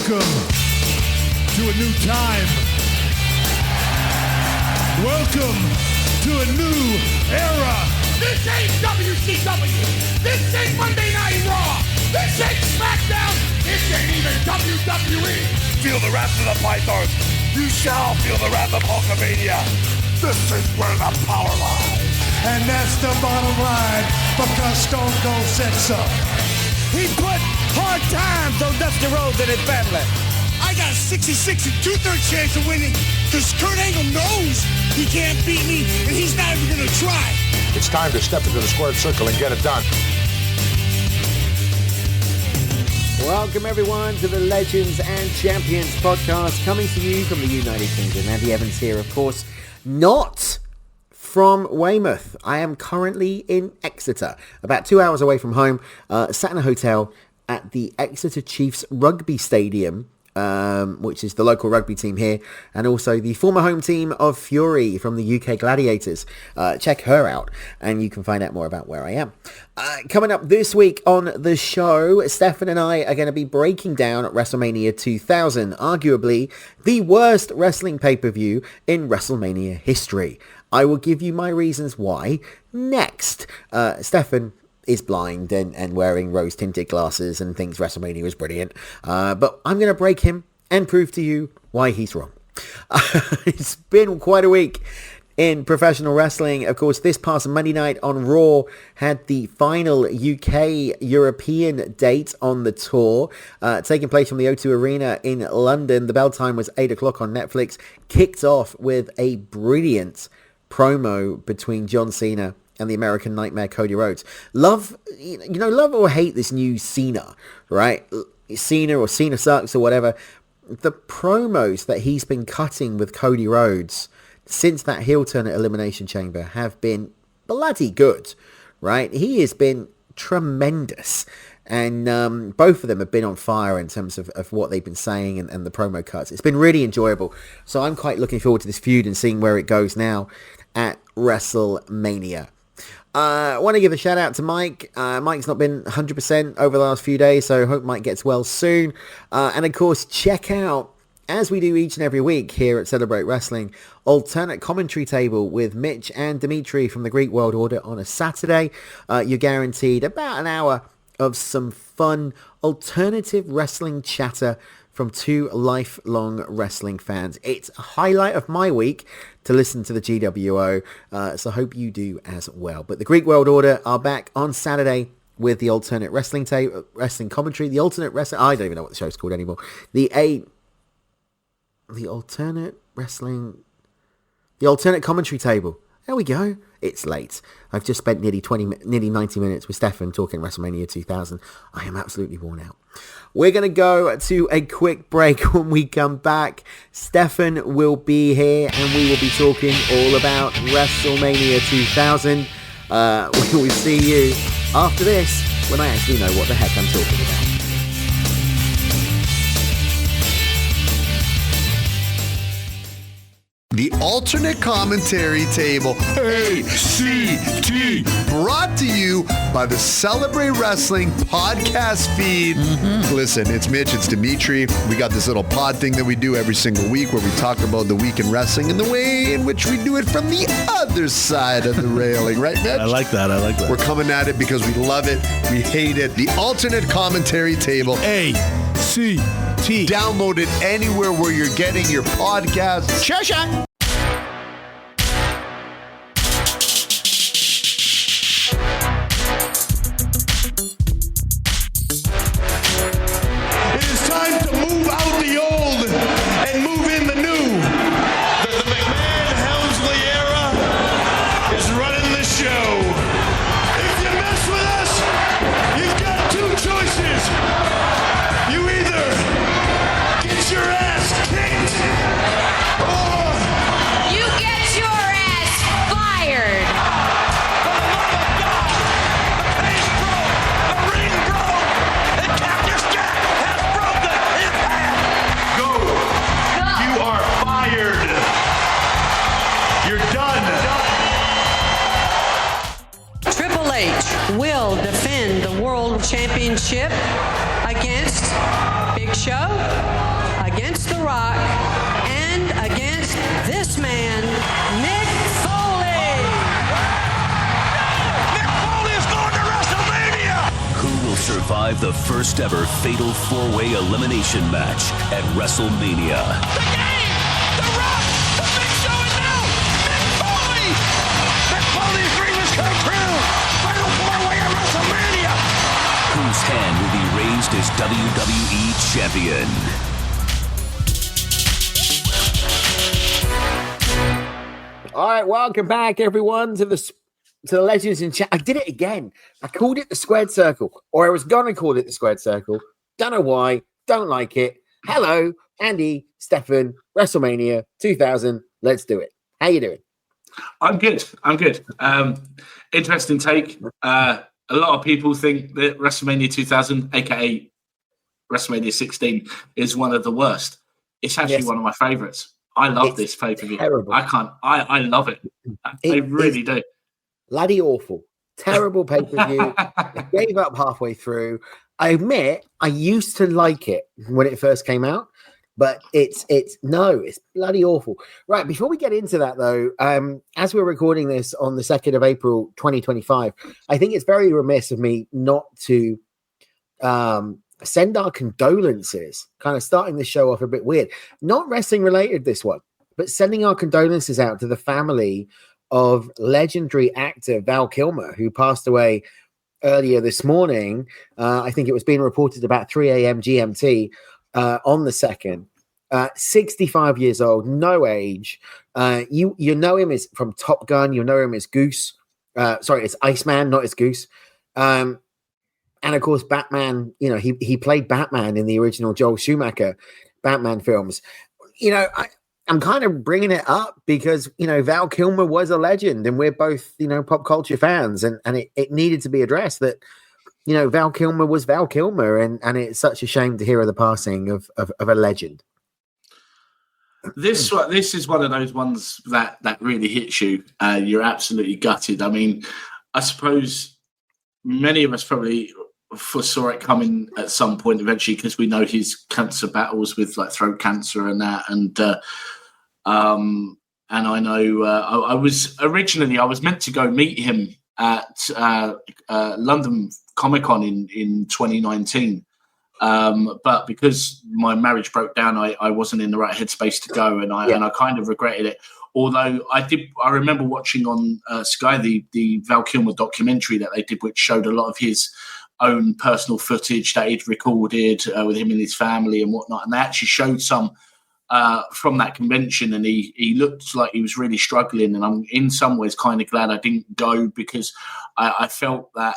Welcome to a new time. Welcome to a new era. This ain't WCW. This ain't Monday Night Raw. This ain't SmackDown. This ain't even WWE. Feel the wrath of the pythons. You shall feel the wrath of Hulkamania. This is where the power lies. And that's the bottom line because Stone Cold said so. He put hard times on Dusty Rhodes and his family. I got a 66 and 2/3 chance of winning because Kurt Angle knows he can't beat me and he's not even going to try. It's time to step into the squared circle and get it done. Welcome everyone to the Legends and Champions podcast, coming to you from the United Kingdom. Andy Evans here, of course, not from Weymouth. I am currently in Exeter, about 2 hours away from home, sat in a hotel at the Exeter Chiefs Rugby Stadium, which is the local rugby team here, and also the former home team of Fury from the UK Gladiators. Check her out, and you can find out more about where I am. Coming up this week on the show, Stefan and I are going to be breaking down WrestleMania 2000, arguably the worst wrestling pay-per-view in WrestleMania history. I will give you my reasons why next. Stefan is blind and wearing rose-tinted glasses and thinks WrestleMania was brilliant. But I'm going to break him and prove to you why he's wrong. It's been quite a week in professional wrestling. Of course, this past Monday night on Raw had the final UK European date on the tour, taking place from the O2 Arena in London. The bell time was 8 o'clock on Netflix. Kicked off with a brilliant promo between John Cena and the American Nightmare Cody Rhodes. Love or hate this new Cena, right? Cena or Cena sucks or whatever. The promos that he's been cutting with Cody Rhodes since that heel turn at Elimination Chamber have been bloody good, right? He has been tremendous. And both of them have been on fire in terms of what they've been saying and the promo cuts. It's been really enjoyable. So I'm quite looking forward to this feud and seeing where it goes now at WrestleMania. I want to give a shout out to Mike. Mike's not been 100% over the last few days, so I hope Mike gets well soon. And of course, check out, as we do each and every week here at Celebrate Wrestling, alternate commentary table with Mitch and Dimitri from the Greek World Order on a Saturday. You're guaranteed about an hour of some fun alternative wrestling chatter from two lifelong wrestling fans. It's a highlight of my week to listen to the GWO, so hope you do as well. But the Greek World Order are back on Saturday with the alternate wrestling commentary, the alternate wrestling, I don't even know what the show's called anymore, the alternate commentary table. There we go. It's late. I've just spent nearly 90 minutes with Stefan talking WrestleMania 2000. I am absolutely worn out. We're going to go to a quick break. When we come back, Stefan will be here and we will be talking all about WrestleMania 2000. We will see you after this when I actually know what the heck I'm talking about. The alternate commentary table, ACT, brought to you by the Celebrate Wrestling podcast feed. Listen, it's Mitch, it's Dimitri. We got this little pod thing that we do every single week where we talk about the week in wrestling and the way in which we do it from the other side of the railing. Right, Mitch? I like that. We're coming at it because we love it. We hate it. The alternate commentary table, ACT. Download it anywhere where you're getting your podcasts. Sure. It is time to move out the old and move in the new. The McMahon-Helmsley era is running the show. If you mess with us, you've got two choices. You either get your ass kicked or You get your ass fired. For the love of God, the pace broke, the ring broke, and Cactus Jack has broken his hand. go. You are fired. You're done. Triple H will defend the World Championship against Big Show, revive the first ever Fatal 4-Way Elimination match at WrestleMania. The game! The Rock! The Big Show and now Mick Foley! Mick Foley's dream has come true! Fatal 4-Way at WrestleMania! Whose hand will be raised as WWE Champion? All right, welcome back, everyone, to the Legends in Chat. I did it again. I called it the Squared Circle, or I was going to call it the Squared Circle. Don't know why. Don't like it. Hello, Andy, Stefan, WrestleMania 2000. Let's do it. How you doing? I'm good. Interesting take. A lot of people think that WrestleMania 2000, aka WrestleMania 16, is one of the worst. It's actually one of my favorites. I love this pay-per-view. Terrible. I love it. I really do. Bloody awful. Terrible pay-per-view. I gave up halfway through. I admit I used to like it when it first came out, but it's bloody awful. Right, before we get into that though, as we're recording this on the 2nd of April 2025, I think it's very remiss of me not to send our condolences, kind of starting the show off a bit weird, not wrestling related this one, but sending our condolences out to the family of legendary actor Val Kilmer, who passed away earlier this morning. I think it was being reported about 3 a.m. GMT on the 2nd. 65 years old, no age. You know him as from Top Gun. You know him as Goose. Sorry, it's Iceman, not as Goose. And of course, Batman, he played Batman in the original Joel Schumacher Batman films. I'm kind of bringing it up because, Val Kilmer was a legend and we're both, pop culture fans and it needed to be addressed that, Val Kilmer was Val Kilmer and it's such a shame to hear of the passing of a legend. This is one of those ones that really hits you. You're absolutely gutted. I mean, I suppose many of us probably foresaw it coming at some point eventually because we know his cancer battles with like throat cancer and that, and I know I was meant to go meet him at London Comic Con in 2019, but because my marriage broke down, I wasn't in the right headspace to go, and I kind of regretted it. Although I remember watching on Sky the Val Kilmer documentary that they did, which showed a lot of his own personal footage that he'd recorded with him and his family and whatnot. And they actually showed some from that convention, and he looked like he was really struggling. And I'm in some ways kind of glad I didn't go because I felt that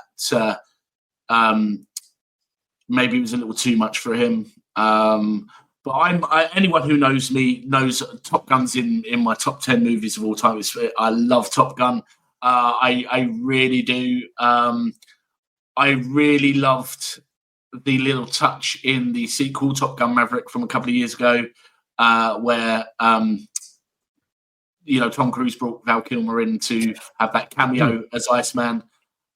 maybe it was a little too much for him. But anyone who knows me knows Top Gun's in my top 10 movies of all time. I love Top Gun. I really do. I really loved the little touch in the sequel, Top Gun Maverick, from a couple of years ago, where Tom Cruise brought Val Kilmer in to have that cameo as Iceman.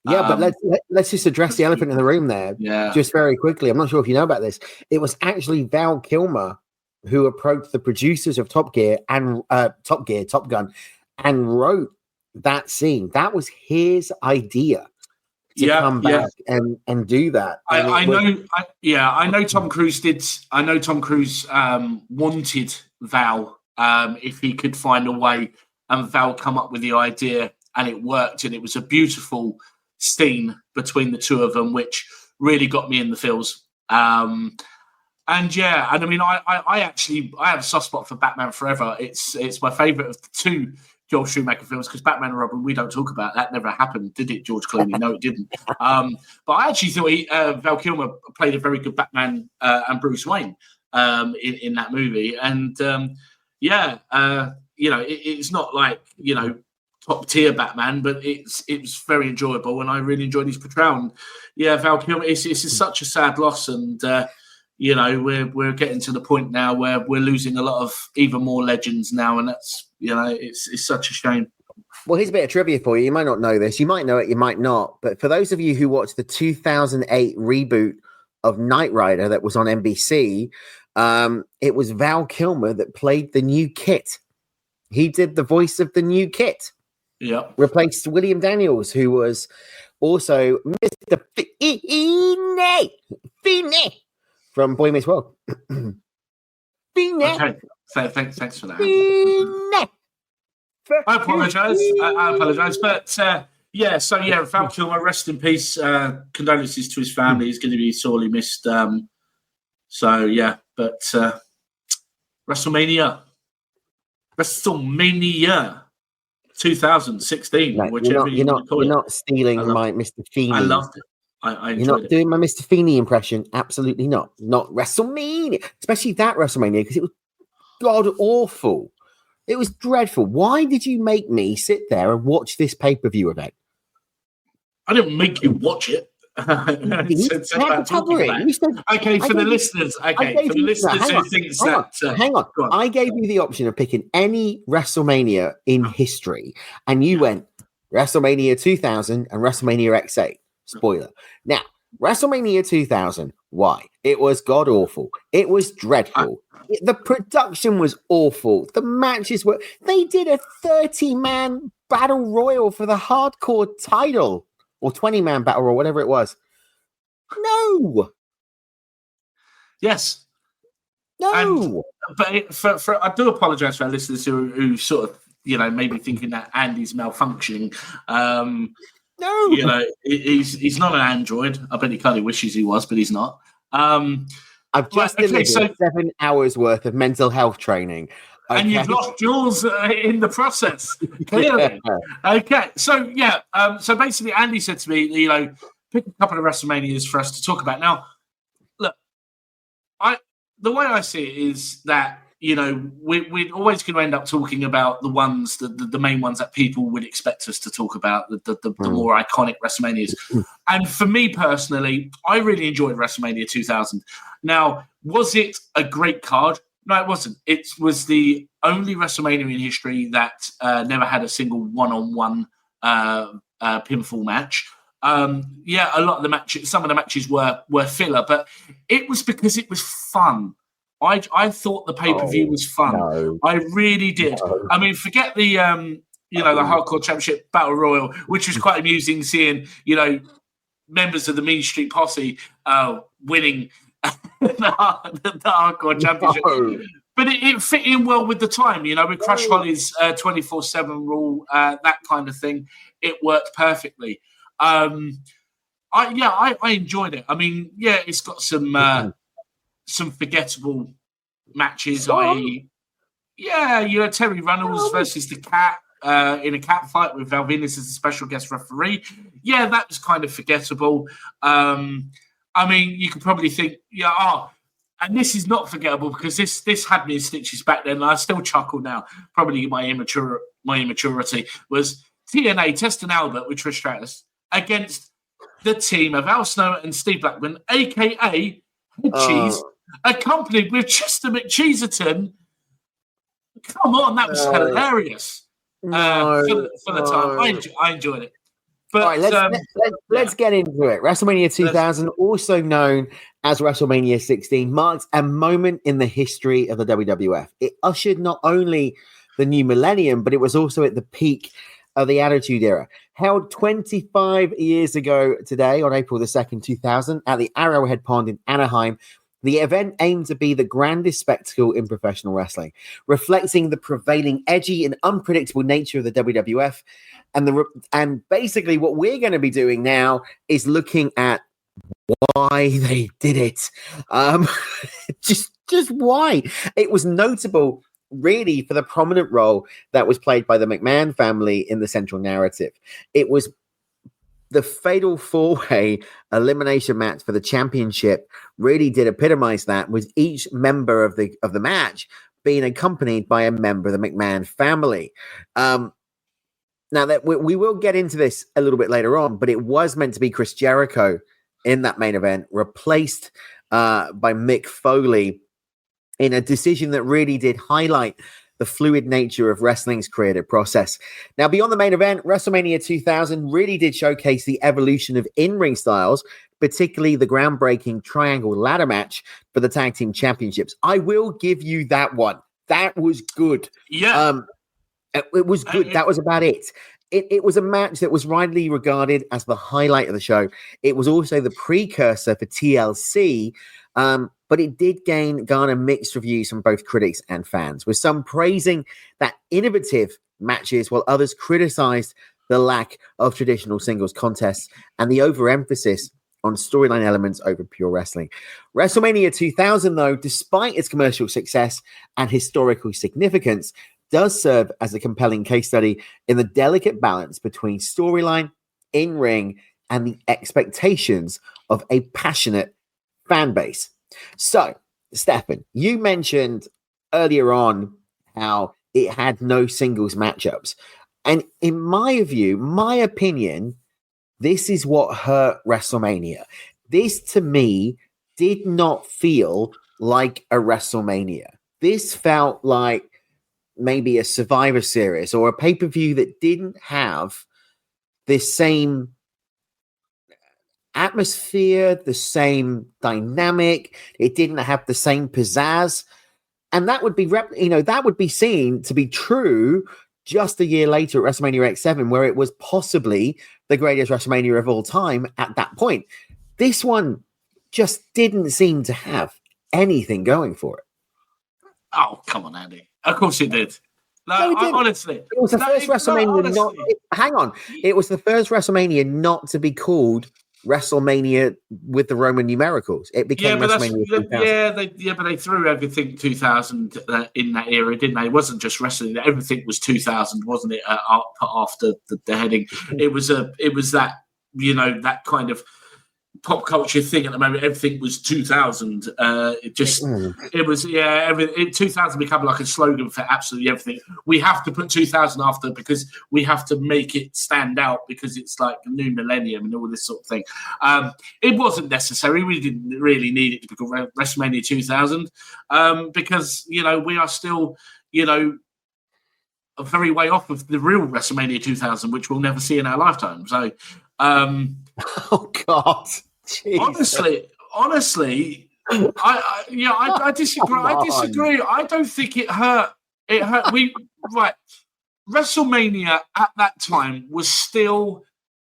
Yeah, but let's just address the elephant in the room there. Yeah. Just very quickly. I'm not sure if you know about this. It was actually Val Kilmer who approached the producers of Top Gun, and wrote that scene. That was his idea to come back and do that. I know Tom Cruise did. I know Tom Cruise wanted Val if he could find a way, and Val come up with the idea, and it worked, and it was a beautiful scene between the two of them, which really got me in the feels. I mean, I have a soft spot for Batman Forever. It's my favourite of the two Joel Schumacher films because Batman and Robin, we don't talk about that. Never happened, did it, George Clooney? No, it didn't. But I actually thought Val Kilmer played a very good Batman and Bruce Wayne in that movie. And it's not like top tier Batman, but it was very enjoyable, and I really enjoyed his portrayal. And Val Kilmer, it's such a sad loss, and we're getting to the point now where we're losing a lot of even more legends now, and that's it's such a shame. Well, here's a bit of trivia for you. You might not know this. You might know it. You might not. But for those of you who watched the 2008 reboot of Knight Rider that was on NBC, it was Val Kilmer that played the new Kit. He did the voice of the new Kit. Yeah. replaced William Daniels, who was also Mr. Feeney from Boy Meets World. Feeney. Okay. So thanks for that. Feeney. I apologise. But Val Kilmer, rest in peace. Condolences to his family. He's going to be sorely missed. WrestleMania 2016. No, you're not stealing my Mr. Feeney. I loved it. I You're enjoyed not doing my Mr. Feeney impression. Absolutely not. Not WrestleMania, especially that WrestleMania, because it was god awful. It was dreadful. Why did you make me sit there and watch this pay-per-view event? I didn't make you watch it. For the listeners who think that... hang on. I gave you the option of picking any WrestleMania in history, and you went WrestleMania 2000 and WrestleMania X8. Spoiler. Now, WrestleMania 2000, why? It was god-awful. It was dreadful. The production was awful. The matches were... They did a 30-man battle royal for the hardcore title. Or 20-man battle royal, whatever it was. No. Yes. No. But I do apologise for our listeners who sort of, maybe thinking that Andy's malfunctioning. No. He's not an android. I bet he kind of wishes he was, but he's not. I've just delivered 7 hours worth of mental health training. Okay. And you've lost yours in the process, clearly. Okay, so basically, Andy said to me, pick a couple of WrestleManias for us to talk about. Now, look, the way I see it is that we're always going to end up talking about the ones, the main ones that people would expect us to talk about, the more iconic WrestleManias. And for me personally, I really enjoyed WrestleMania 2000. Now, was it a great card? No, it wasn't. It was the only WrestleMania in history that never had a single one-on-one pinfall match. A lot of the matches, some of the matches were filler, but it was because it was fun. I thought the pay-per-view was fun. No. I really did. No. I mean, forget the the Hardcore Championship Battle Royal, which was quite amusing seeing, members of the Mean Street Posse winning the Hardcore Championship. No. But it fit in well with the time, with Crush Holly's 24/7 rule, that kind of thing. It worked perfectly. I enjoyed it. I mean, it's got some forgettable matches, i.e., Terry Runnels versus the Cat in a cat fight with Val Venis as a special guest referee. Yeah, that was kind of forgettable. I mean, you could probably think, and this is not forgettable because this had me in stitches back then, and I still chuckle now. Probably my immaturity was TNA Test and Albert with Trish Stratus against the team of Al Snow and Steve Blackman, a.k.a. Head Cheese, accompanied with Chester McCheeserton. Come on, that was hilarious for the time. I enjoyed it. But all right, let's get into it. WrestleMania 2000, also known as WrestleMania 16, marks a moment in the history of the WWF. It ushered not only the new millennium, but it was also at the peak of the Attitude Era. Held 25 years ago today, on April the 2nd, 2000, at the Arrowhead Pond in Anaheim, the event aimed to be the grandest spectacle in professional wrestling, reflecting the prevailing edgy and unpredictable nature of the WWF. And basically what we're going to be doing now is looking at why they did it. Just why. It was notable really for the prominent role that was played by the McMahon family in the central narrative. It was the fatal four-way elimination match for the championship really did epitomize that, with each member of the match being accompanied by a member of the McMahon family. Now that we will get into this a little bit later on, but it was meant to be Chris Jericho in that main event, replaced by Mick Foley in a decision that really did highlight the fluid nature of wrestling's creative process. Now, beyond the main event, WrestleMania 2000 really did showcase the evolution of in-ring styles, particularly the groundbreaking triangle ladder match for the tag team championships. I will give you that one. That was good. Yeah. It was good. That was about it. it was a match that was widely regarded as the highlight of the show. It was also the precursor for TLC, but it did garner mixed reviews from both critics and fans, with some praising that innovative matches while others criticized the lack of traditional singles contests and the overemphasis on storyline elements over pure wrestling. WrestleMania 2000, though, despite its commercial success and historical significance, does serve as a compelling case study in the delicate balance between storyline, in-ring, and the expectations of a passionate fan base. So, Stefan, you mentioned earlier on how it had no singles matchups. And in my view, my opinion, this is what hurt WrestleMania. This, to me, did not feel like a WrestleMania. This felt like maybe a Survivor Series or a pay-per-view that didn't have this same atmosphere, the same dynamic. It didn't have the same pizzazz. And that would be, that would be seen to be true just a year later at WrestleMania X7, where it was possibly the greatest WrestleMania of all time at that point. This one just didn't seem to have anything going for it. Oh, come on, Andy. Of course it did. No, honestly. It was the first WrestleMania hang on. It was the first WrestleMania not to be called WrestleMania with the Roman numericals. It became WrestleMania 2000. But they threw everything 2000 in that era, didn't they? It wasn't just wrestling. Everything was 2000, wasn't it? After the heading, it was that that kind of pop culture thing at the moment. Everything was 2000. It was 2000 become like a slogan for absolutely everything. We have to put 2000 after because we have to make it stand out because it's like the new millennium and all this sort of thing. It wasn't necessary. We didn't really need it to be called WrestleMania 2000 because we are still a very way off of the real WrestleMania 2000, which we'll never see in our lifetime. So. Oh God! Jeez. Honestly, I disagree. I disagree. I don't think it hurt. It hurt. WrestleMania at that time was still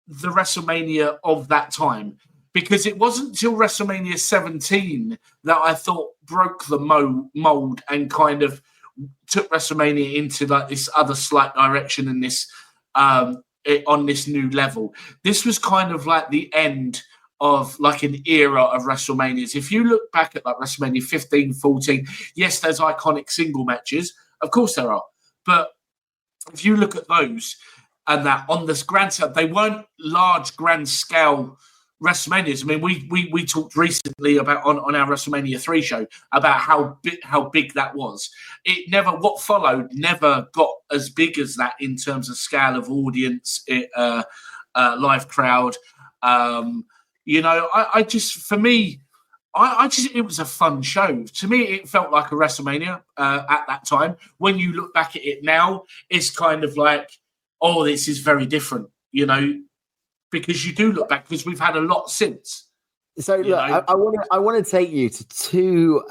the WrestleMania of that time because it wasn't until WrestleMania 17 that I thought broke the mold and kind of took WrestleMania into like this other slight direction and this. On this new level. This was kind of like the end of like an era of WrestleManias. If you look back at like WrestleMania 15, 14, yes, there's iconic single matches. Of course there are. But if you look at those and that on this grand scale, they weren't large grand scale WrestleManias. I mean, we talked recently about on our WrestleMania 3 show about how big that was. What followed never got as big as that in terms of scale of audience, live crowd. I just it was a fun show. To me, it felt like a WrestleMania at that time. When you look back at it now, it's kind of like, oh, this is very different, because you do look back because we've had a lot since. So look, I want to take you to two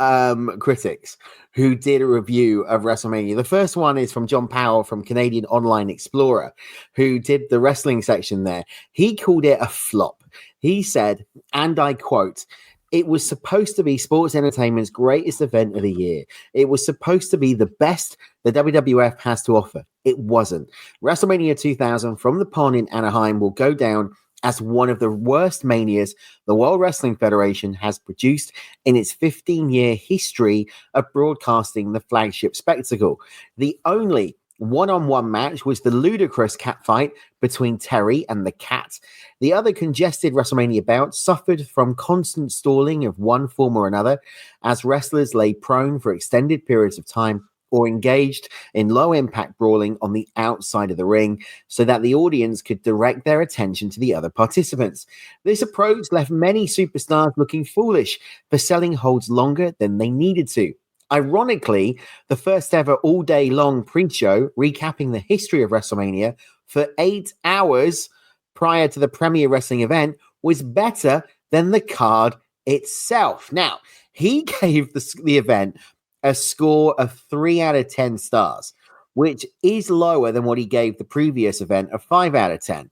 critics who did a review of WrestleMania. The first one is from John Powell from Canadian Online Explorer, who did the wrestling section there. He called it a flop. He said, and I quote, "It was supposed to be sports entertainment's greatest event of the year. It was supposed to be the best the WWF has to offer. It wasn't. WrestleMania 2000 from the Pond in Anaheim will go down as one of the worst manias the World Wrestling Federation has produced in its 15-year history of broadcasting the flagship spectacle. The only one-on-one match was the ludicrous cat fight between Terry and the Cat. The other congested WrestleMania bout suffered from constant stalling of one form or another as wrestlers lay prone for extended periods of time or engaged in low-impact brawling on the outside of the ring so that the audience could direct their attention to the other participants. This approach left many superstars looking foolish for selling holds longer than they needed to. Ironically, the first ever all-day-long pre-show recapping the history of WrestleMania for 8 hours prior to the premier wrestling event was better than the card itself." Now, he gave the event a score of 3 out of 10 stars, which is lower than what he gave the previous event of 5 out of 10.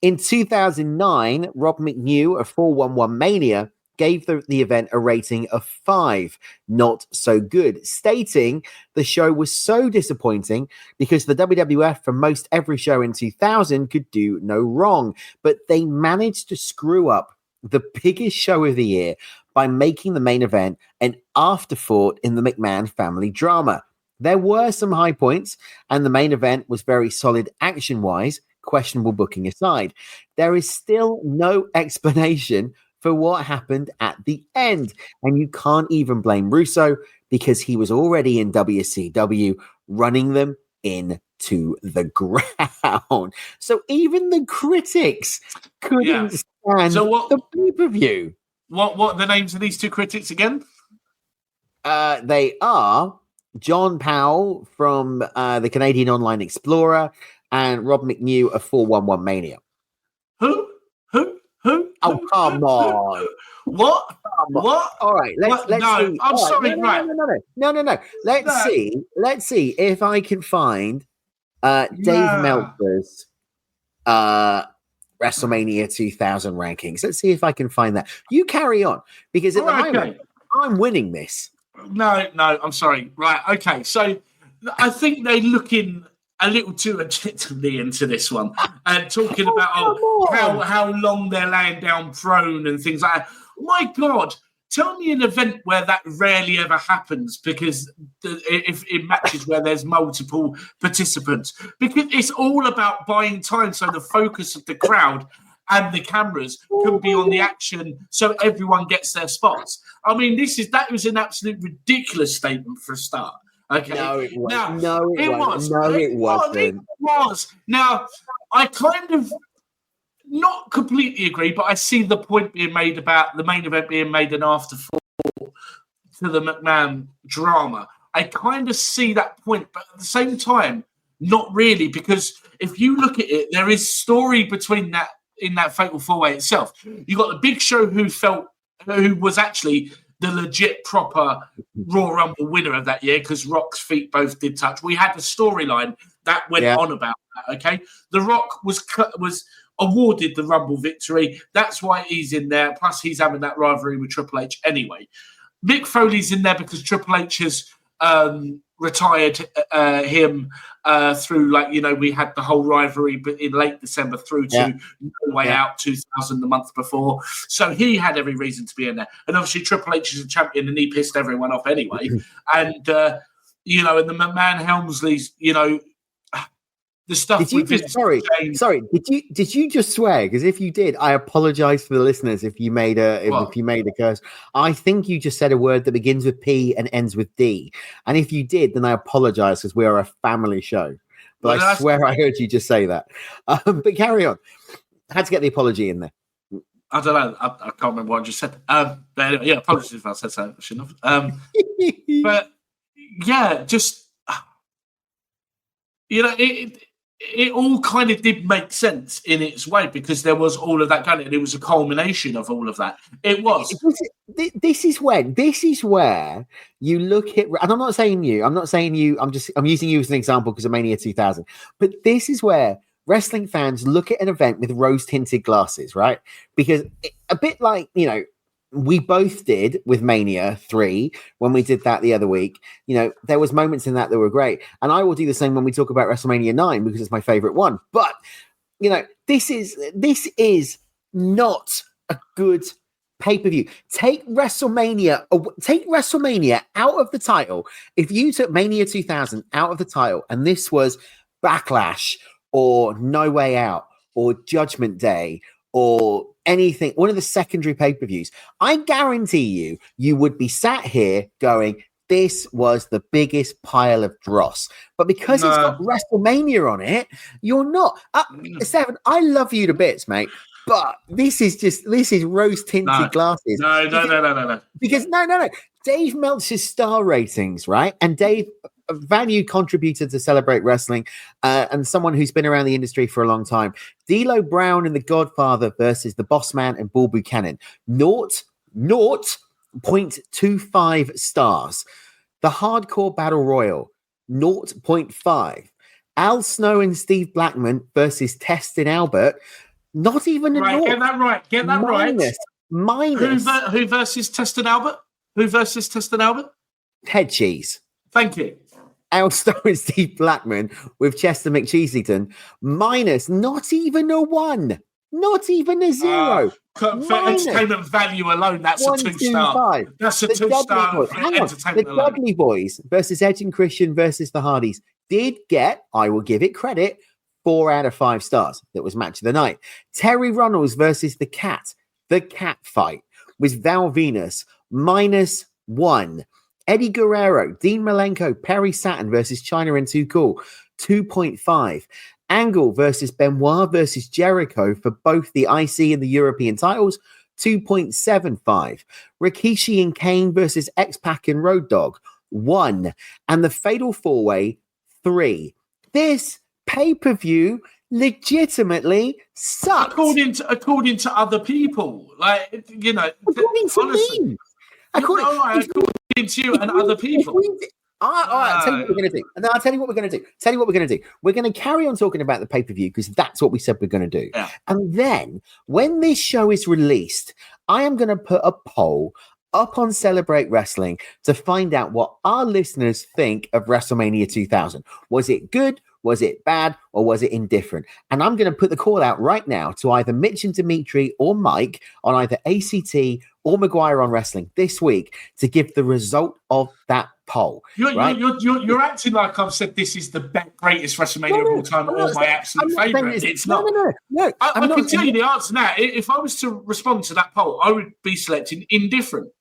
In 2009, Rob McNew of 411 Mania gave the event a rating of 5, not so good, stating the show was so disappointing because the WWF for most every show in 2000 could do no wrong, but they managed to screw up the biggest show of the year by making the main event an afterthought in the McMahon family drama. There were some high points, and the main event was very solid action-wise, questionable booking aside. There is still no explanation for what happened at the end. And you can't even blame Russo because he was already in WCW running them into the ground. So even the critics couldn't stand the pay-per-view. What are the names of these two critics again? They are John Powell from the Canadian Online Explorer and Rob McNew of 411 Mania. Who? Oh, come on. What? What? All right, let's see. I'm sorry, right. No. Let's see if I can find Dave Meltzer's WrestleMania 2000 rankings. Let's see if I can find that. You carry on, because at the moment, I'm winning this. No, I'm sorry. Right, okay. So I think they're looking a little too objectively into this one and talking about how long they're laying down prone and things like that. My God, tell me an event where that rarely ever happens, because if in matches where there's multiple participants, because it's all about buying time so the focus of the crowd and the cameras can be on the action so everyone gets their spots. I mean, that was an absolute ridiculous statement for a start. Okay. No, it wasn't. It was. Now, I kind of not completely agree, but I see the point being made about the main event being made an afterthought to the McMahon drama. I kind of see that point, but at the same time, not really, because if you look at it, there is story between that in that Fatal 4-Way itself. You got the Big Show who was actually the legit proper Royal Rumble winner of that year, because Rock's feet both did touch. We had a storyline that went on about that, okay? The Rock was awarded the Rumble victory. That's why he's in there. Plus, he's having that rivalry with Triple H anyway. Mick Foley's in there because Triple H has retired him through, we had the whole rivalry in late December through to No Way Out 2000 the month before. So he had every reason to be in there. And obviously Triple H is a champion and he pissed everyone off anyway. And, and the McMahon Helmsley's, the stuff. Did you just swear? Because if you did, I apologize for the listeners. If you made a curse, I think you just said a word that begins with P and ends with D. And if you did, then I apologize, because we are a family show. But I swear I heard you just say that. But carry on. I had to get the apology in there. I don't know. I can't remember what I just said. But anyway, apologies if I said so. I shouldn't have. But yeah, just it all kind of did make sense in its way, because there was all of that going, and it was a culmination of all of that. It was. This is where you look at, and I'm not saying you, I'm using you as an example because of Mania 2000, but this is where wrestling fans look at an event with rose-tinted glasses, right? Because a bit like, we both did with Mania 3 when we did that the other week. There was moments in that were great. And I will do the same when we talk about WrestleMania 9, because it's my favorite one. But, this is not a good pay-per-view. Take WrestleMania out of the title. If you took Mania 2000 out of the title and this was Backlash or No Way Out or Judgment Day or anything, one of the secondary pay-per-views, I guarantee you would be sat here going, this was the biggest pile of dross. But because it's got WrestleMania on it, you're not. Stefan, I love you to bits, mate, but this is rose-tinted glasses. No. Because no. Dave Meltzer's star ratings, right? And Dave, a valued contributor to Celebrate Wrestling, and someone who's been around the industry for a long time. D'Lo Brown in The Godfather versus The Boss Man and Bull Buchanan. 0.25 stars. The Hardcore Battle Royal, 0.5. Al Snow and Steve Blackman versus Test and Albert, not even a Right, naught. get that right. Get that Minus. Who versus Test and Albert? Who versus Test and Albert? Head cheese. Thank you. Al Snow and Steve Blackman with Chester McCheesington, minus not even a 1. Not even a 0. For entertainment value alone, that's a 2-star. That's a 2-star. Hang on. The Dudley Boys versus Edge and Christian versus the Hardys did get, I will give it credit, 4 out of 5 stars. That was match of the night. Terry Runnels versus the Cat. The Cat fight was Val Venus, -1. Eddie Guerrero, Dean Malenko, Perry Saturn versus China and Too Cool, 2.5. Angle versus Benoit versus Jericho for both the IC and the European titles, 2.75. Rikishi and Kane versus X-Pac and Road Dogg, 1. And the Fatal 4-Way, 3. This pay-per-view legitimately sucks. According to other people. Like, you know, according to me. According to you and other people. All right, I'll tell you what we're going to do. And then I'll tell you what we're going to do. We're going to carry on talking about the pay-per-view because that's what we said we're going to do. Yeah. And then when this show is released, I am going to put a poll up on Celebrate Wrestling to find out what our listeners think of WrestleMania 2000. Was it good? Was it bad? Or was it indifferent? And I'm going to put the call out right now to either Mitch and Dimitri or Mike on either ACT or Maguire on Wrestling this week to give the result of that poll. You're acting like I've said this is the greatest WrestleMania of all time or my absolute favourite. It's not. No. I can tell you the answer now. If I was to respond to that poll, I would be selecting indifferent.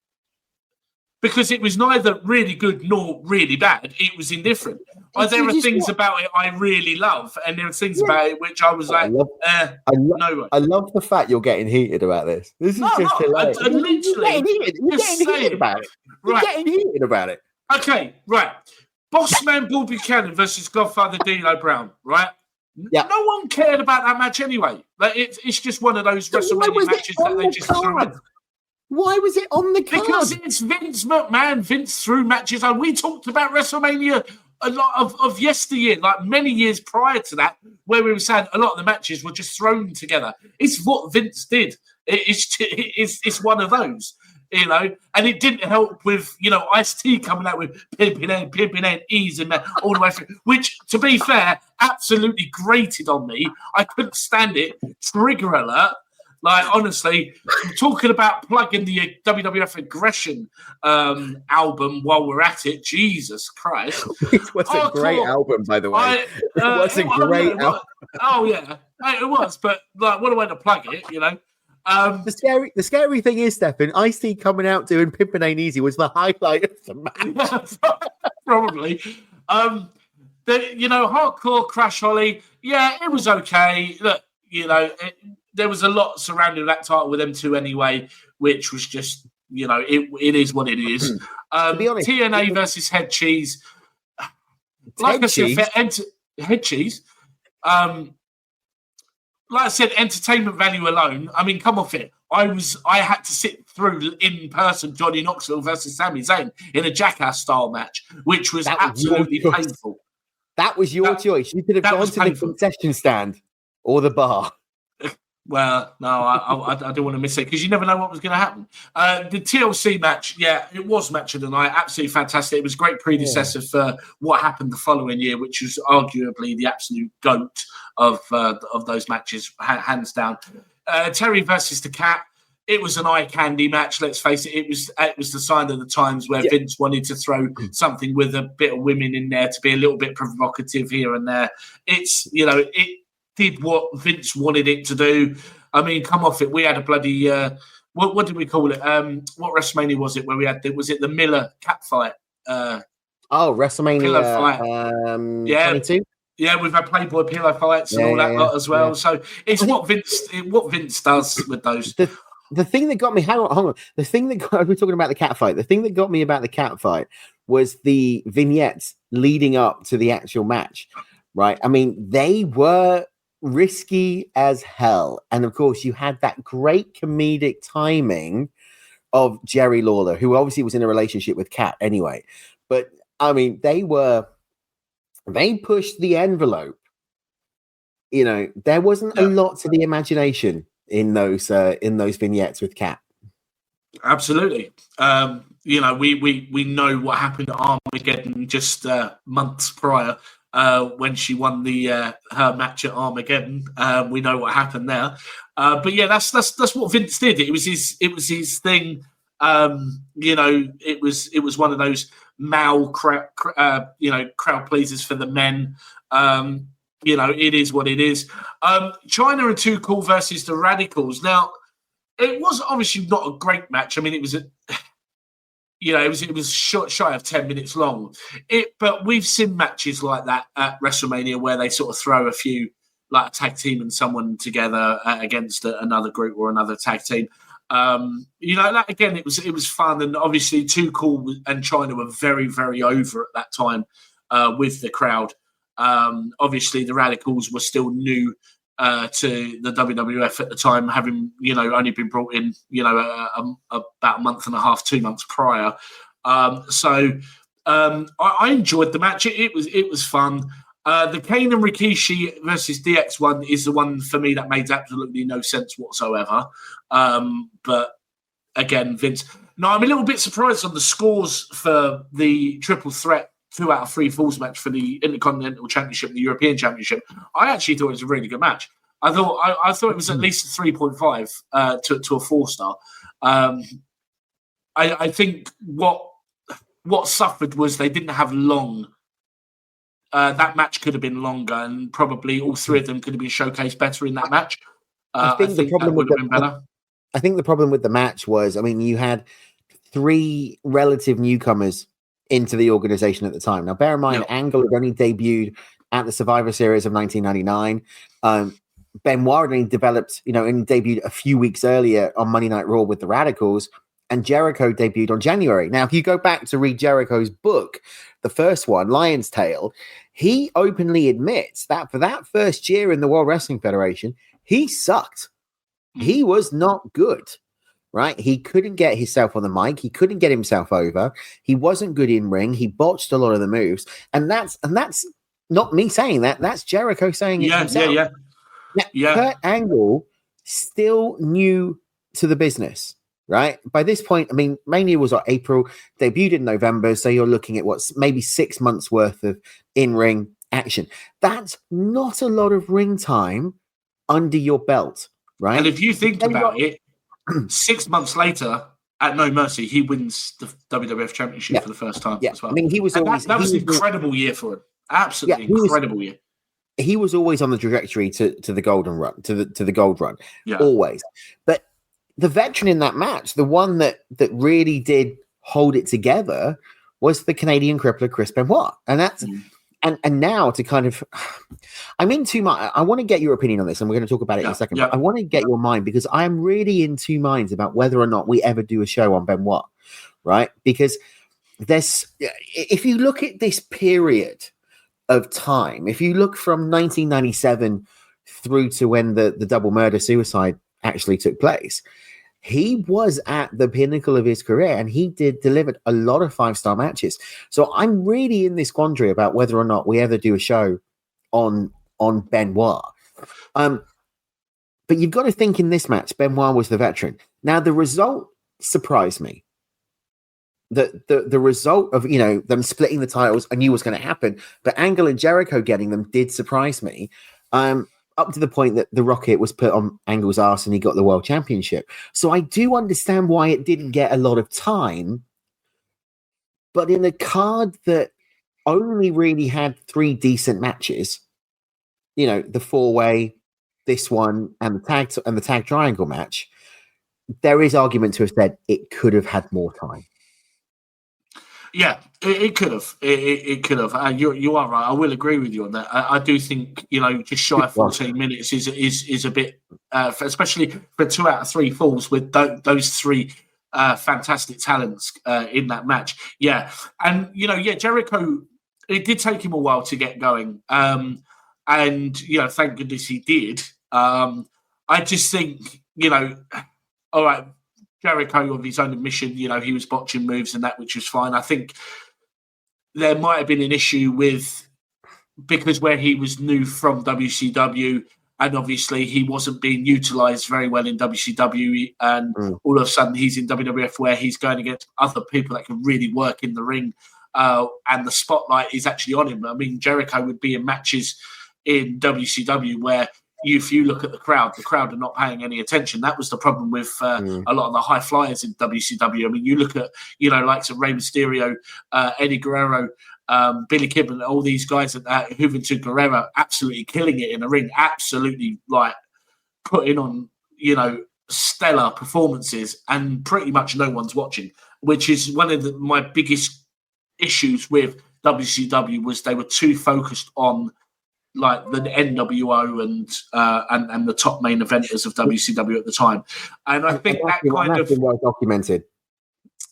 Because it was neither really good nor really bad. It was indifferent. There are things about it I really love, and there are things about it which I was like, no way. I love the fact you're getting heated about this. This is just hilarious. You're getting heated about it. You're getting heated about it. Okay, right. Bossman Bull Buchanan versus Godfather D'Lo Brown, right? Yeah. No one cared about that match anyway. Like it's just one of those WrestleMania matches that they just threw in. Why was it on the card? Because it's Vince McMahon. Vince threw matches. And we talked about WrestleMania a lot of yesteryear, like many years prior to that, where we were saying a lot of the matches were just thrown together. It's what Vince did. It's one of those, you know. And it didn't help with, you know, Ice-T coming out with pimping and ease and all the way through, which, to be fair, absolutely grated on me. I couldn't stand it. Trigger alert. Like, honestly, talking about plugging the WWF Aggression album while we're at it, Jesus Christ. It was a great album, by the way. It was a great album. Oh, yeah. It was, but like, what a way to plug it, you know? The scary thing is, Stefan, Ice-T coming out doing Pimpin' Ain't Easy was the highlight of the match. Probably. You know, Hardcore Crash Holly, yeah, it was okay. Look, you know, there was a lot surrounding that title with them two anyway, which was just, you know, it is what it is. To be honest, TNA versus Head Cheese. Like I said, Head Cheese. Like I said, entertainment value alone. I mean, come off it. I had to sit through in person Johnny Knoxville versus Sami Zayn in a Jackass style match, which was absolutely painful. That was your choice. You could have gone to the concession stand or the bar. Well, no, I don't want to miss it because you never know what was going to happen. The TLC match, yeah, it was match of the night. Absolutely fantastic. It was a great predecessor for what happened the following year, which was arguably the absolute GOAT of those matches, hands down. Terry versus the Cat. It was an eye candy match. Let's face it. It was the sign of the times where Vince wanted to throw something with a bit of women in there to be a little bit provocative here and there. It's, you know, it did what Vince wanted it to do. I mean, come off it. We had a bloody what did we call it? What WrestleMania was it where we had was it the Miller cat fight? WrestleMania 22. Yeah, we've had Playboy pillow fights and all that lot as well. Yeah. So it's what Vince does with those. The thing that got me, hang on. The thing that we're talking about the cat fight. The thing that got me about the cat fight was the vignettes leading up to the actual match. Right? I mean, they were risky as hell, and of course, you had that great comedic timing of Jerry Lawler, who obviously was in a relationship with Kat anyway. But I mean, they were they pushed the envelope. There wasn't a lot to the imagination in those vignettes with Kat. Absolutely. We know what happened at Armageddon just months prior when she won her match at Armageddon. We know what happened there. But yeah, that's what Vince did. It was his thing. It was one of those male crowd pleasers for the men. It is what it is. China and Too Cool versus the Radicals. Now, it was obviously not a great match. I mean, it was it was shy of 10 minutes long. But we've seen matches like that at WrestleMania where they sort of throw a few, like a tag team and someone together against another group or another tag team. Again, it was fun, and obviously Too Cool and China were very, very over at that time with the crowd. Obviously, the Radicals were still new to the WWF at the time, having only been brought in about a month and a half, 2 months prior. I enjoyed the match. It was fun. The Kane and Rikishi versus DX one is the one for me that made absolutely no sense whatsoever. But again, Vince. Now I'm a little bit surprised on the scores for the triple threat 2 out of 3 falls match for the Intercontinental Championship and the European Championship. I actually thought it was a really good match. I thought it was at least a 3.5 to a 4-star. I think what suffered was they didn't have long. That match could have been longer, and probably all 3 of them could have been showcased better in that match. I think the problem would have been better. I think the problem with the match was, I mean, you had 3 relative newcomers into the organization at the time. Now, bear in mind, Angle had only debuted at the Survivor Series of 1999. Benoit had only developed, and debuted a few weeks earlier on Monday Night Raw with the Radicals, and Jericho debuted on January. Now, if you go back to read Jericho's book, the first one, Lion's Tale, he openly admits that for that first year in the World Wrestling Federation, he sucked. He was not good. Right? He couldn't get himself on the mic. He couldn't get himself over. He wasn't good in ring. He botched a lot of the moves. And that's not me saying that. That's Jericho saying it himself. Now, Kurt Angle still new to the business, right? By this point, I mean, Mania was April, debuted in November. So you're looking at maybe 6 months worth of in-ring action. That's not a lot of ring time under your belt, right? And if you think about it, 6 months later, at No Mercy, he wins the WWF Championship for the first time as well. I mean, that was an incredible year for him. Absolutely incredible year. He was always on the trajectory to the golden run, to the gold run, always. But the veteran in that match, the one that really did hold it together, was the Canadian crippler Chris Benoit, and that's. And now to kind of, I'm in two minds. I want to get your opinion on this, and we're going to talk about it in a second. But I want to get your mind, because I'm really in 2 minds about whether or not we ever do a show on Benoit, right? Because if you look at this period of time, if you look from 1997 through to when the double murder suicide actually took place, he was at the pinnacle of his career, and he delivered a lot of 5-star matches. So I'm really in this quandary about whether or not we ever do a show on Benoit. But you've got to think, in this match, Benoit was the veteran. Now, the result surprised me. The result of them splitting the titles, I knew was going to happen, but Angle and Jericho getting them did surprise me. Up to the point that the Rocket was put on Angle's ass and he got the World Championship. So I do understand why it didn't get a lot of time. But in a card that only really had 3 decent matches, the 4-way, this one, and the tag triangle match, there is argument to have said it could have had more time. Yeah, it could have. It could have. You are right. I will agree with you on that. I do think just shy of 14 minutes is a bit, especially for 2 out of 3 falls with those 3 fantastic talents in that match. Yeah, and Jericho. It did take him a while to get going, and thank goodness he did. I just think all right. Jericho, of his own admission, he was botching moves and that, which was fine. I think there might have been an issue with because where he was new from WCW, and obviously he wasn't being utilised very well in WCW, and all of a sudden he's in WWF where he's going against other people that can really work in the ring, and the spotlight is actually on him. I mean, Jericho would be in matches in WCW where if you look at the crowd are not paying any attention. That was the problem with a lot of the high flyers in WCW. I mean, you look at, likes of Rey Mysterio, Eddie Guerrero, Billy Kidman, and all these guys at Juventud Guerrero, absolutely killing it in the ring, absolutely like putting on, stellar performances, and pretty much no one's watching, which is one of my biggest issues with WCW was they were too focused on like the NWO and the top main eventers of WCW at the time. And I think that kind of well documented.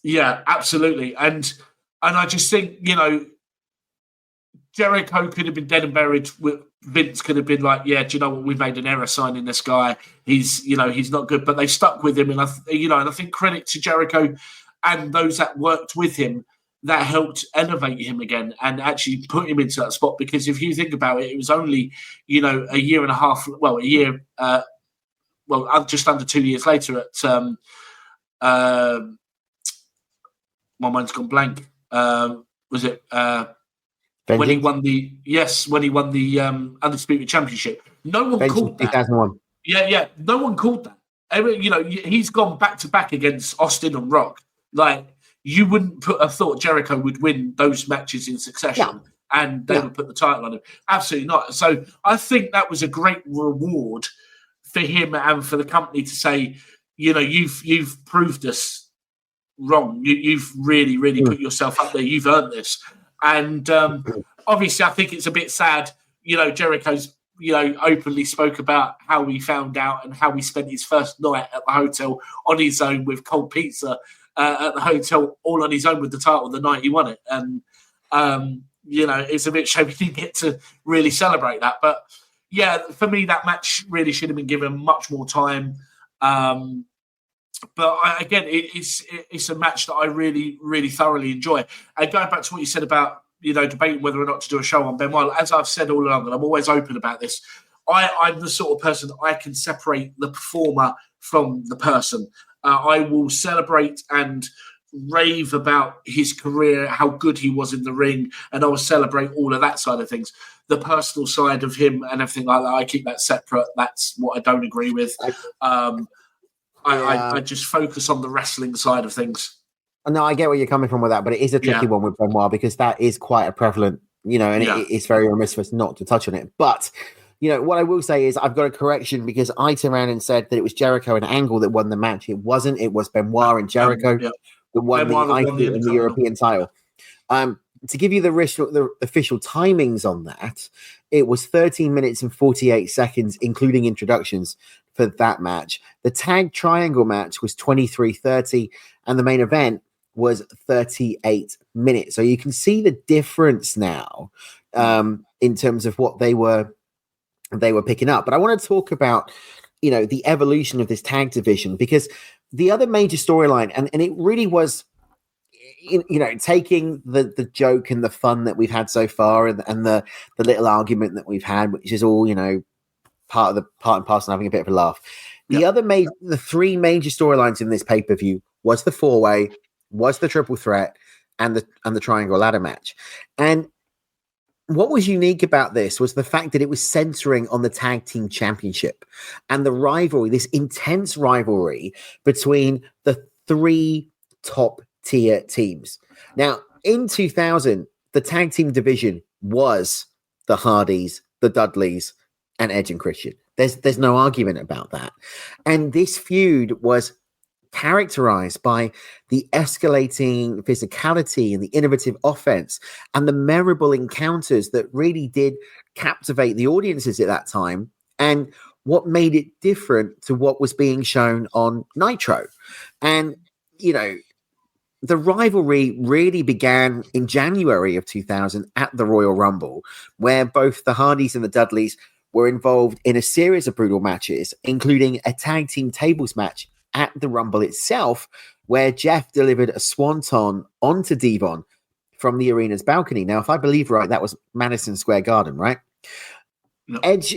Yeah, absolutely. And I just think, Jericho could have been dead and buried. Vince could have been like, yeah, do you know what? We've made an error signing this guy. He's not good, but they stuck with him. And I think credit to Jericho and those that worked with him that helped elevate him again and actually put him into that spot. Because if you think about it, it was only, a year and a half, just under 2 years later at, my mind's gone blank. Was it when he won the Undisputed Championship? No one called that. 2001. Yeah, no one called that. He's gone back to back against Austin and Rock. Like, you wouldn't have thought Jericho would win those matches in succession and they would put the title on him. Absolutely not. So I think that was a great reward for him and for the company to say, you've proved us wrong. You've really, really put yourself up there. You've earned this. And obviously I think it's a bit sad, Jericho's, openly spoke about how he found out and how he spent his first night at the hotel on his own with cold pizza at the hotel, all on his own with the title the night he won it. And, it's a bit shame he didn't get to really celebrate that. But, yeah, for me, that match really should have been given much more time. But, it's a match that I really, really thoroughly enjoy. And going back to what you said about, debating whether or not to do a show on Benoit, as I've said all along, and I'm always open about this, I'm the sort of person that I can separate the performer from the person. I will celebrate and rave about his career, how good he was in the ring, and I will celebrate all of that side of things. The personal side of him and everything like that, I keep that separate. That's what I don't agree with. I just focus on the wrestling side of things. No, I get where you're coming from with that, but it is a tricky one with Benoit because that is quite a prevalent, it's very remiss for us not to touch on it. But what I will say is I've got a correction because I turned around and said that it was Jericho and Angle that won the match. It wasn't. It was Benoit and Jericho that won the European title. To give you the official timings on that, it was 13 minutes and 48 seconds, including introductions for that match. The tag triangle match was 23:30, and the main event was 38 minutes. So you can see the difference now in terms of what they were picking up. But I want to talk about, the evolution of this tag division, because the other major storyline, and it really was, taking the joke and the fun that we've had so far and the little argument that we've had, which is all, part and parcel of having a bit of a laugh. The three major storylines in this pay-per-view was the four-way, was the triple threat, and the triangle ladder match. And what was unique about this was the fact that it was centering on the tag team championship and the rivalry, this intense rivalry between the three top tier teams. Now, in 2000, the tag team division was the Hardys, the Dudleys, and Edge and Christian. There's no argument about that. And this feud was characterized by the escalating physicality and the innovative offense and the memorable encounters that really did captivate the audiences at that time, and what made it different to what was being shown on Nitro. And, the rivalry really began in January of 2000 at the Royal Rumble, where both the Hardys and the Dudleys were involved in a series of brutal matches, including a tag team tables match at the Rumble itself, where Jeff delivered a swanton onto Devon from the arena's balcony. Now, if I believe right, that was Madison Square Garden, right? No. Edge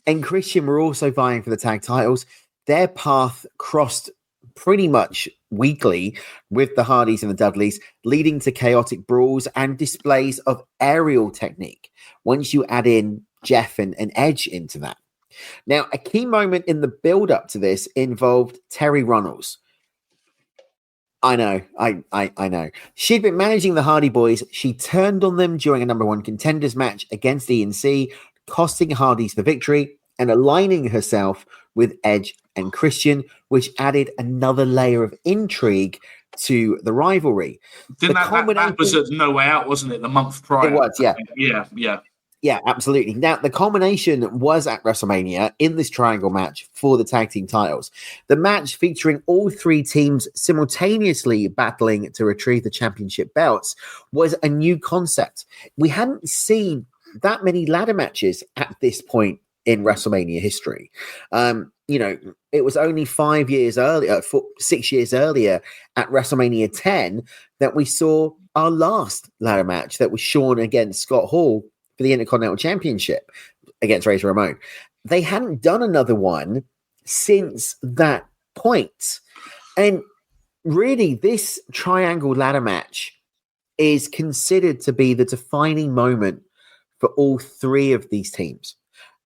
and Christian were also vying for the tag titles. Their path crossed pretty much weekly with the Hardys and the Dudleys, leading to chaotic brawls and displays of aerial technique once you add in Jeff and Edge into that. Now, a key moment in the build-up to this involved Terry Runnels. I know. I know. She'd been managing the Hardy Boys. She turned on them during a number one contenders match against ENC, costing Hardys the victory and aligning herself with Edge and Christian, which added another layer of intrigue to the rivalry. Didn't that was at No Way Out, wasn't it? The month prior. It was, yeah. Yeah. Yeah, absolutely. Now, the culmination was at WrestleMania in this triangle match for the tag team titles. The match featuring all three teams simultaneously battling to retrieve the championship belts was a new concept. We hadn't seen that many ladder matches at this point in WrestleMania history. It was only 6 years earlier at WrestleMania 10 that we saw our last ladder match that was Shawn against Scott Hall for the Intercontinental Championship against Razor Ramon. They hadn't done another one since that point. And really, this triangle ladder match is considered to be the defining moment for all three of these teams.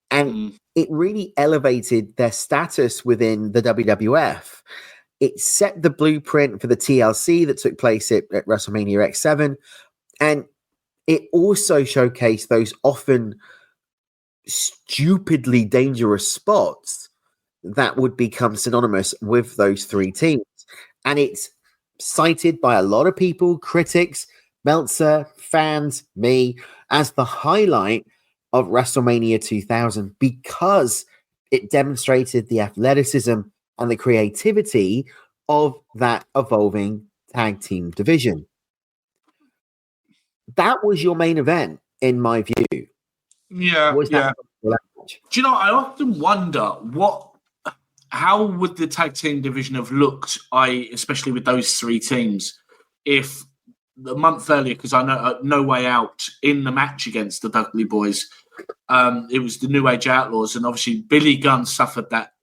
And it really elevated their status within the WWF. It set the blueprint for the TLC that took place at WrestleMania X7. And it also showcased those often stupidly dangerous spots that would become synonymous with those three teams. And it's cited by a lot of people, critics, Meltzer, fans, me, as the highlight of WrestleMania 2000 because it demonstrated the athleticism and the creativity of that evolving tag team division. That was your main event, in my view. Yeah. Do you know, I often wonder how would the tag team division have looked, especially with those three teams, if the month earlier, because I know No Way Out in the match against the Dudley Boys, it was the New Age Outlaws, and obviously Billy Gunn suffered that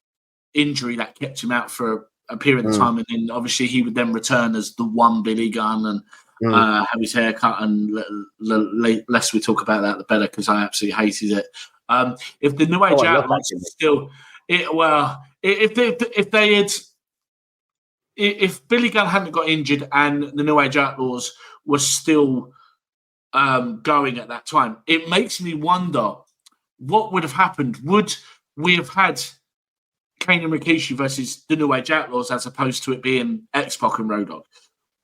injury that kept him out for a period of time, and then obviously he would then return as the one Billy Gunn and have his hair cut, and less we talk about that, the better, because I absolutely hated it. If the New Age Outlaws still, if Billy Gunn hadn't got injured and the New Age Outlaws were still going at that time, it makes me wonder what would have happened. Would we have had Kane and Rikishi versus the New Age Outlaws as opposed to it being X-Pac and Road Dogg?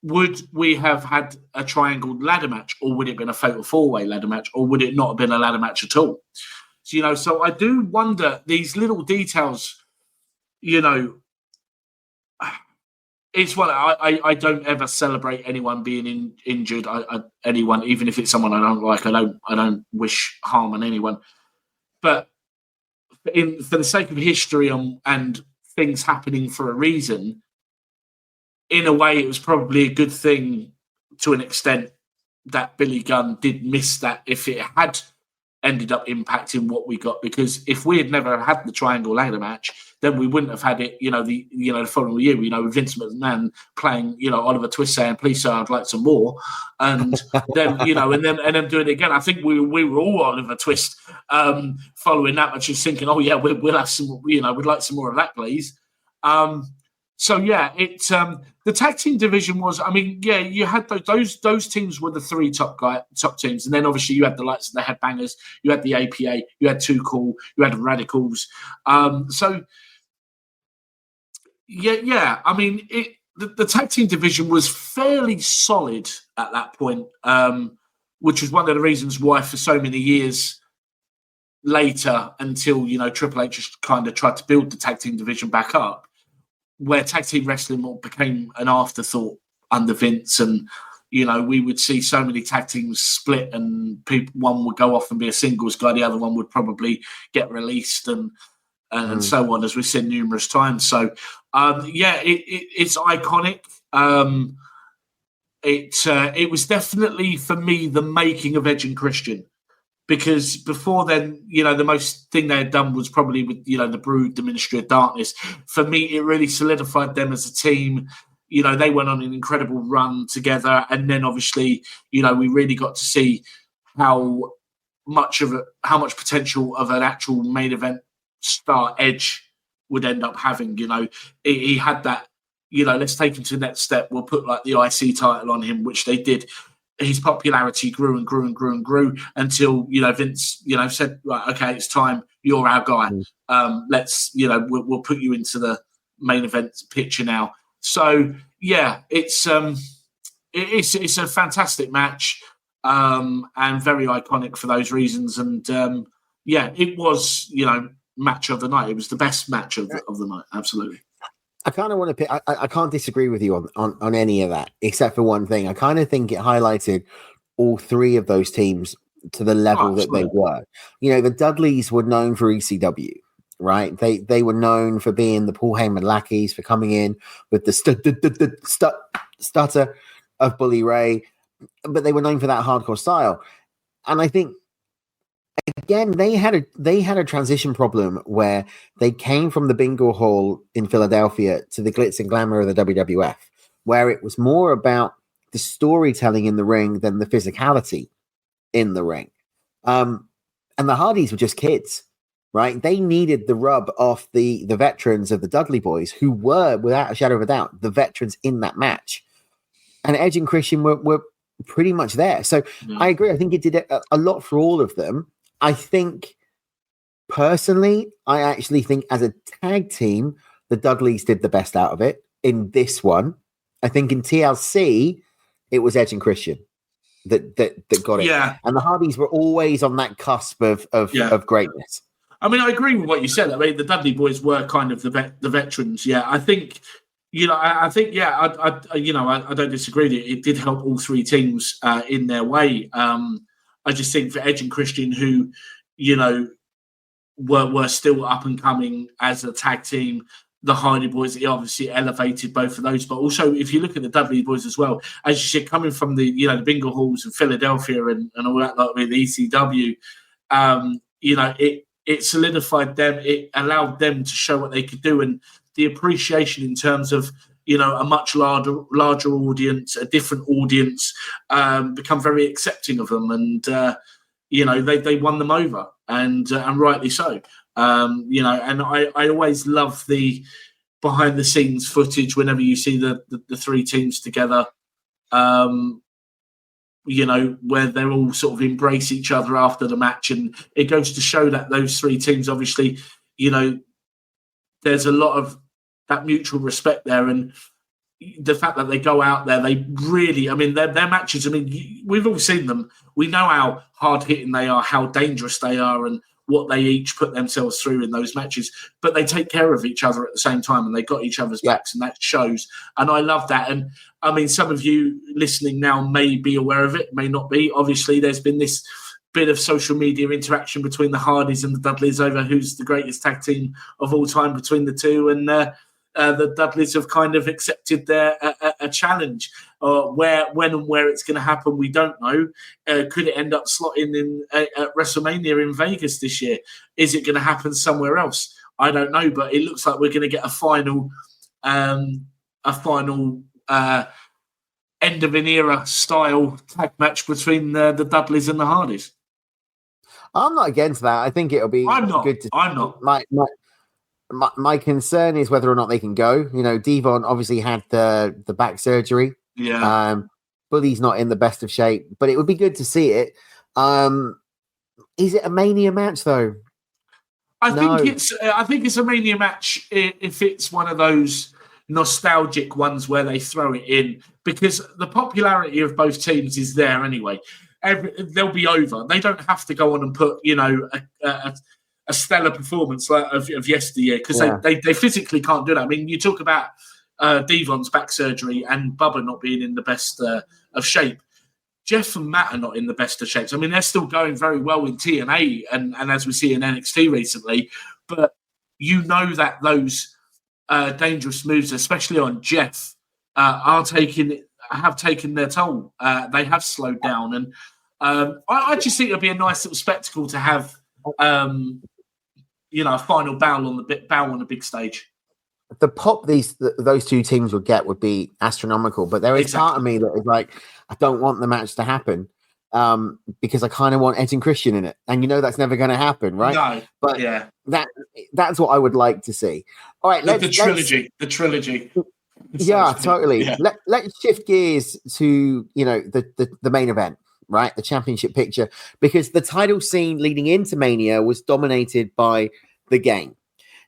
Would we have had a triangle ladder match, or would it have been a fatal four-way ladder match, or would it not have been a ladder match at all? So, so I do wonder these little details, it's what I don't ever celebrate anyone being injured. Anyone, even if it's someone I don't like, I don't wish harm on anyone. But for the sake of history and things happening for a reason, in a way, it was probably a good thing to an extent that Billy Gunn did miss that if it had ended up impacting what we got. Because if we had never had the triangle ladder match, then we wouldn't have had it, the following year, with Vince McMahon playing, Oliver Twist saying, "Please, sir, I'd like some more." And then, and then doing it again. I think we were all Oliver Twist following that match, just thinking, "Oh yeah, we'll have some, we'd like some more of that, please." So yeah, the tag team division was. I mean, yeah, you had those teams were the three top teams, and then obviously you had the likes of the Headbangers, you had the APA, you had Too Cool, you had the Radicals. So yeah. I mean, the tag team division was fairly solid at that point, which was one of the reasons why for so many years later, until Triple H just kind of tried to build the tag team division back up, where tag team wrestling became an afterthought under Vince, and we would see so many tag teams split, and one would go off and be a singles guy, the other one would probably get released, and so on, as we've seen numerous times. So it's iconic. it was definitely for me the making of Edge and Christian. Because before then, the most thing they had done was probably with, the Brood, the Ministry of Darkness. For me, it really solidified them as a team. They went on an incredible run together. And then obviously, we really got to see how much potential of an actual main event star Edge would end up having. He had that, let's take him to the next step. We'll put like the IC title on him, which they did. His popularity grew and grew and grew and grew until, Vince, said, right, okay, it's time. You're our guy. Let's, we'll put you into the main event picture now. So, yeah, it's a fantastic match and very iconic for those reasons. And, it was, match of the night. It was the best match of the night. Absolutely. I kind of want to pick. I can't disagree with you on any of that, except for one thing. I kind of think it highlighted all three of those teams to the level that they were. The Dudleys were known for ECW, right? They were known for being the Paul Heyman lackeys, for coming in with the stutter of Bully Ray, but they were known for that hardcore style. And I think, again, they had a transition problem where they came from the bingo hall in Philadelphia to the glitz and glamour of the WWF, where it was more about the storytelling in the ring than the physicality in the ring. And the Hardys were just kids, right? They needed the rub off the veterans of the Dudley Boys, who were, without a shadow of a doubt, the veterans in that match. And Edge and Christian were pretty much there. So I agree. I think it did a lot for all of them. I think, personally, I actually think as a tag team, the Dudleys did the best out of it in this one. I think in TLC, it was Edge and Christian that got it. Yeah. And the Hardys were always on that cusp of greatness. I mean, I agree with what you said. I mean, the Dudley Boys were kind of the veterans. Yeah, I think, I don't disagree with you. It did help all three teams in their way. I just think for Edge and Christian, who, were still up and coming as a tag team, the Hardy Boys, he obviously elevated both of those. But also, if you look at the Dudley Boys as well, as you said, coming from the, the bingo halls of Philadelphia and all that, like with the ECW, it solidified them. It allowed them to show what they could do. And the appreciation in terms of, a much larger audience, a different audience, become very accepting of them, and they won them over, and rightly so. And I always love the behind the scenes footage whenever you see the three teams together, where they're all sort of embrace each other after the match, and it goes to show that those three teams, obviously, there's a lot of that mutual respect there, and the fact that they go out there, they really, I mean, their matches, I mean, we've all seen them. We know how hard-hitting they are, how dangerous they are, and what they each put themselves through in those matches. But they take care of each other at the same time, and they got each other's backs, and that shows. And I love that. And, I mean, some of you listening now may be aware of it, may not be. Obviously, there's been this bit of social media interaction between the Hardys and the Dudleys over who's the greatest tag team of all time between the two, and the Dudleys have kind of accepted their a challenge. When and where it's going to happen, we don't know. Could it end up slotting in at WrestleMania in Vegas this year? Is it going to happen somewhere else? I don't know, but it looks like we're going to get a final end of an era style tag match between the Dudleys and the Hardys. I'm not against that. I think it'll be good to. I'm not. My concern is whether or not they can go. Devon obviously had the back surgery. Yeah. Bully's not in the best of shape, but it would be good to see it. Is it a Mania match though? I think it's a Mania match if it's one of those nostalgic ones where they throw it in, because the popularity of both teams is there anyway. They'll be over. They don't have to go on and put a stellar performance of yesteryear, because they physically can't do that. I mean, you talk about Devon's back surgery and Bubba not being in the best of shape. Jeff and Matt are not in the best of shapes. I mean, they're still going very well in TNA and as we see in NXT recently, but that those dangerous moves, especially on Jeff, are taking have taken their toll. They have slowed down, and I just think it'll be a nice little spectacle to have, a final bow on the big stage. The pop those two teams would get would be astronomical, but there is part of me that is like, I don't want the match to happen because I kind of want Edge and Christian in it, and that's never going to happen, right? No, but that's what I would like to see. All right, the trilogy. Yeah, totally. Yeah. Let's shift gears to the main event, right? The championship picture, because the title scene leading into Mania was dominated by the Game.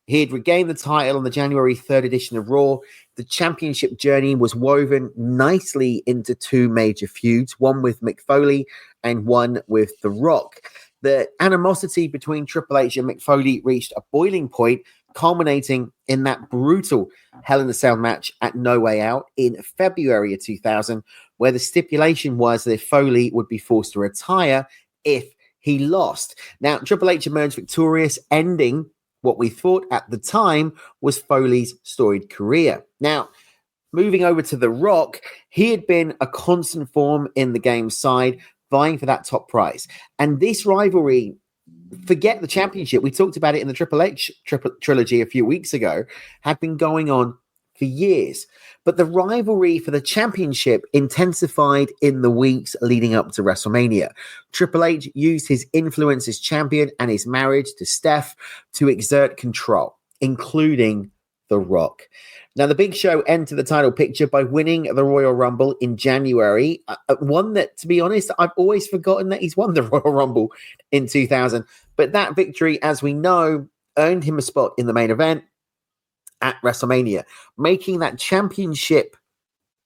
He had regained the title on the January 3rd edition of Raw. The championship journey was woven nicely into two major feuds, one with Mick Foley and one with The Rock. The animosity between Triple H and Mick Foley reached a boiling point, culminating in that brutal Hell in a Cell match at No Way Out in February of 2000, where the stipulation was that Foley would be forced to retire if he lost. Now, Triple H emerged victorious, ending what we thought at the time was Foley's storied career. Now, moving over to The Rock, he had been a constant form in the Game's side, vying for that top prize. And this rivalry, forget the championship, we talked about it in the Triple H trilogy a few weeks ago, had been going on for years. But the rivalry for the championship intensified in the weeks leading up to WrestleMania. Triple H used his influence as champion and his marriage to Steph to exert control, including The Rock. Now, the Big Show entered the title picture by winning the Royal Rumble in January. One that, to be honest, I've always forgotten that he's won the Royal Rumble in 2000. But that victory, as we know, earned him a spot in the main event at WrestleMania, making that championship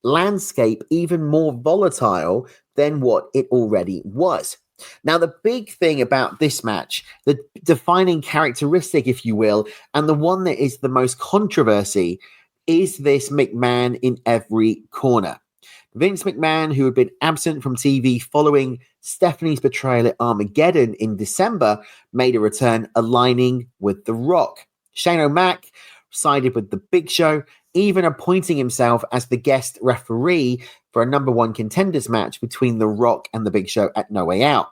landscape even more volatile than what it already was. Now, the big thing about this match, the defining characteristic, if you will, and the one that is the most controversy, is this McMahon in every corner. Vince McMahon, who had been absent from TV following Stephanie's betrayal at Armageddon in December, made a return, aligning with The Rock. Shane O'Mac sided with the Big Show, even appointing himself as the guest referee for a number one contenders match between The Rock and the Big Show at No Way Out.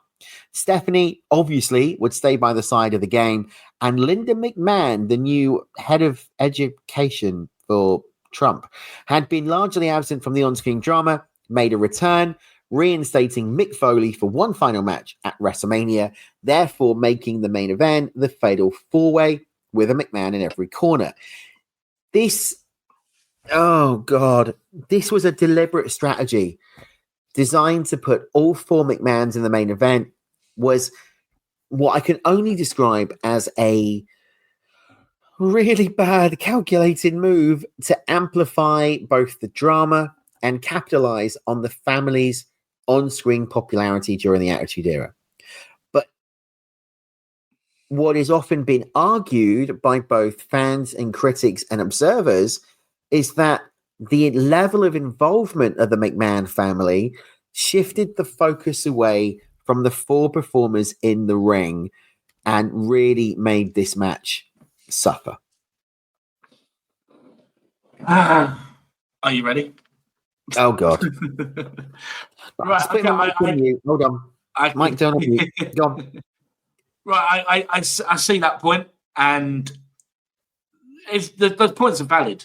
Stephanie obviously would stay by the side of the Game, and Linda McMahon, the new head of education for Trump, had been largely absent from the on-screen drama, made a return, reinstating Mick Foley for one final match at WrestleMania, therefore making the main event the Fatal 4-Way with a McMahon in every corner. This was a deliberate strategy designed to put all four McMahons in the main event. Was what I can only describe as a really bad, calculated move to amplify both the drama and capitalize on the family's on-screen popularity during the Attitude Era. But what is often been argued by both fans and critics and observers is that the level of involvement of the McMahon family shifted the focus away from the four performers in the ring and really made this match suffer. Are you ready? Oh, God. Right, okay, hold on. Mike, turn on mute. Go on. Right, I see that point, and those points are valid.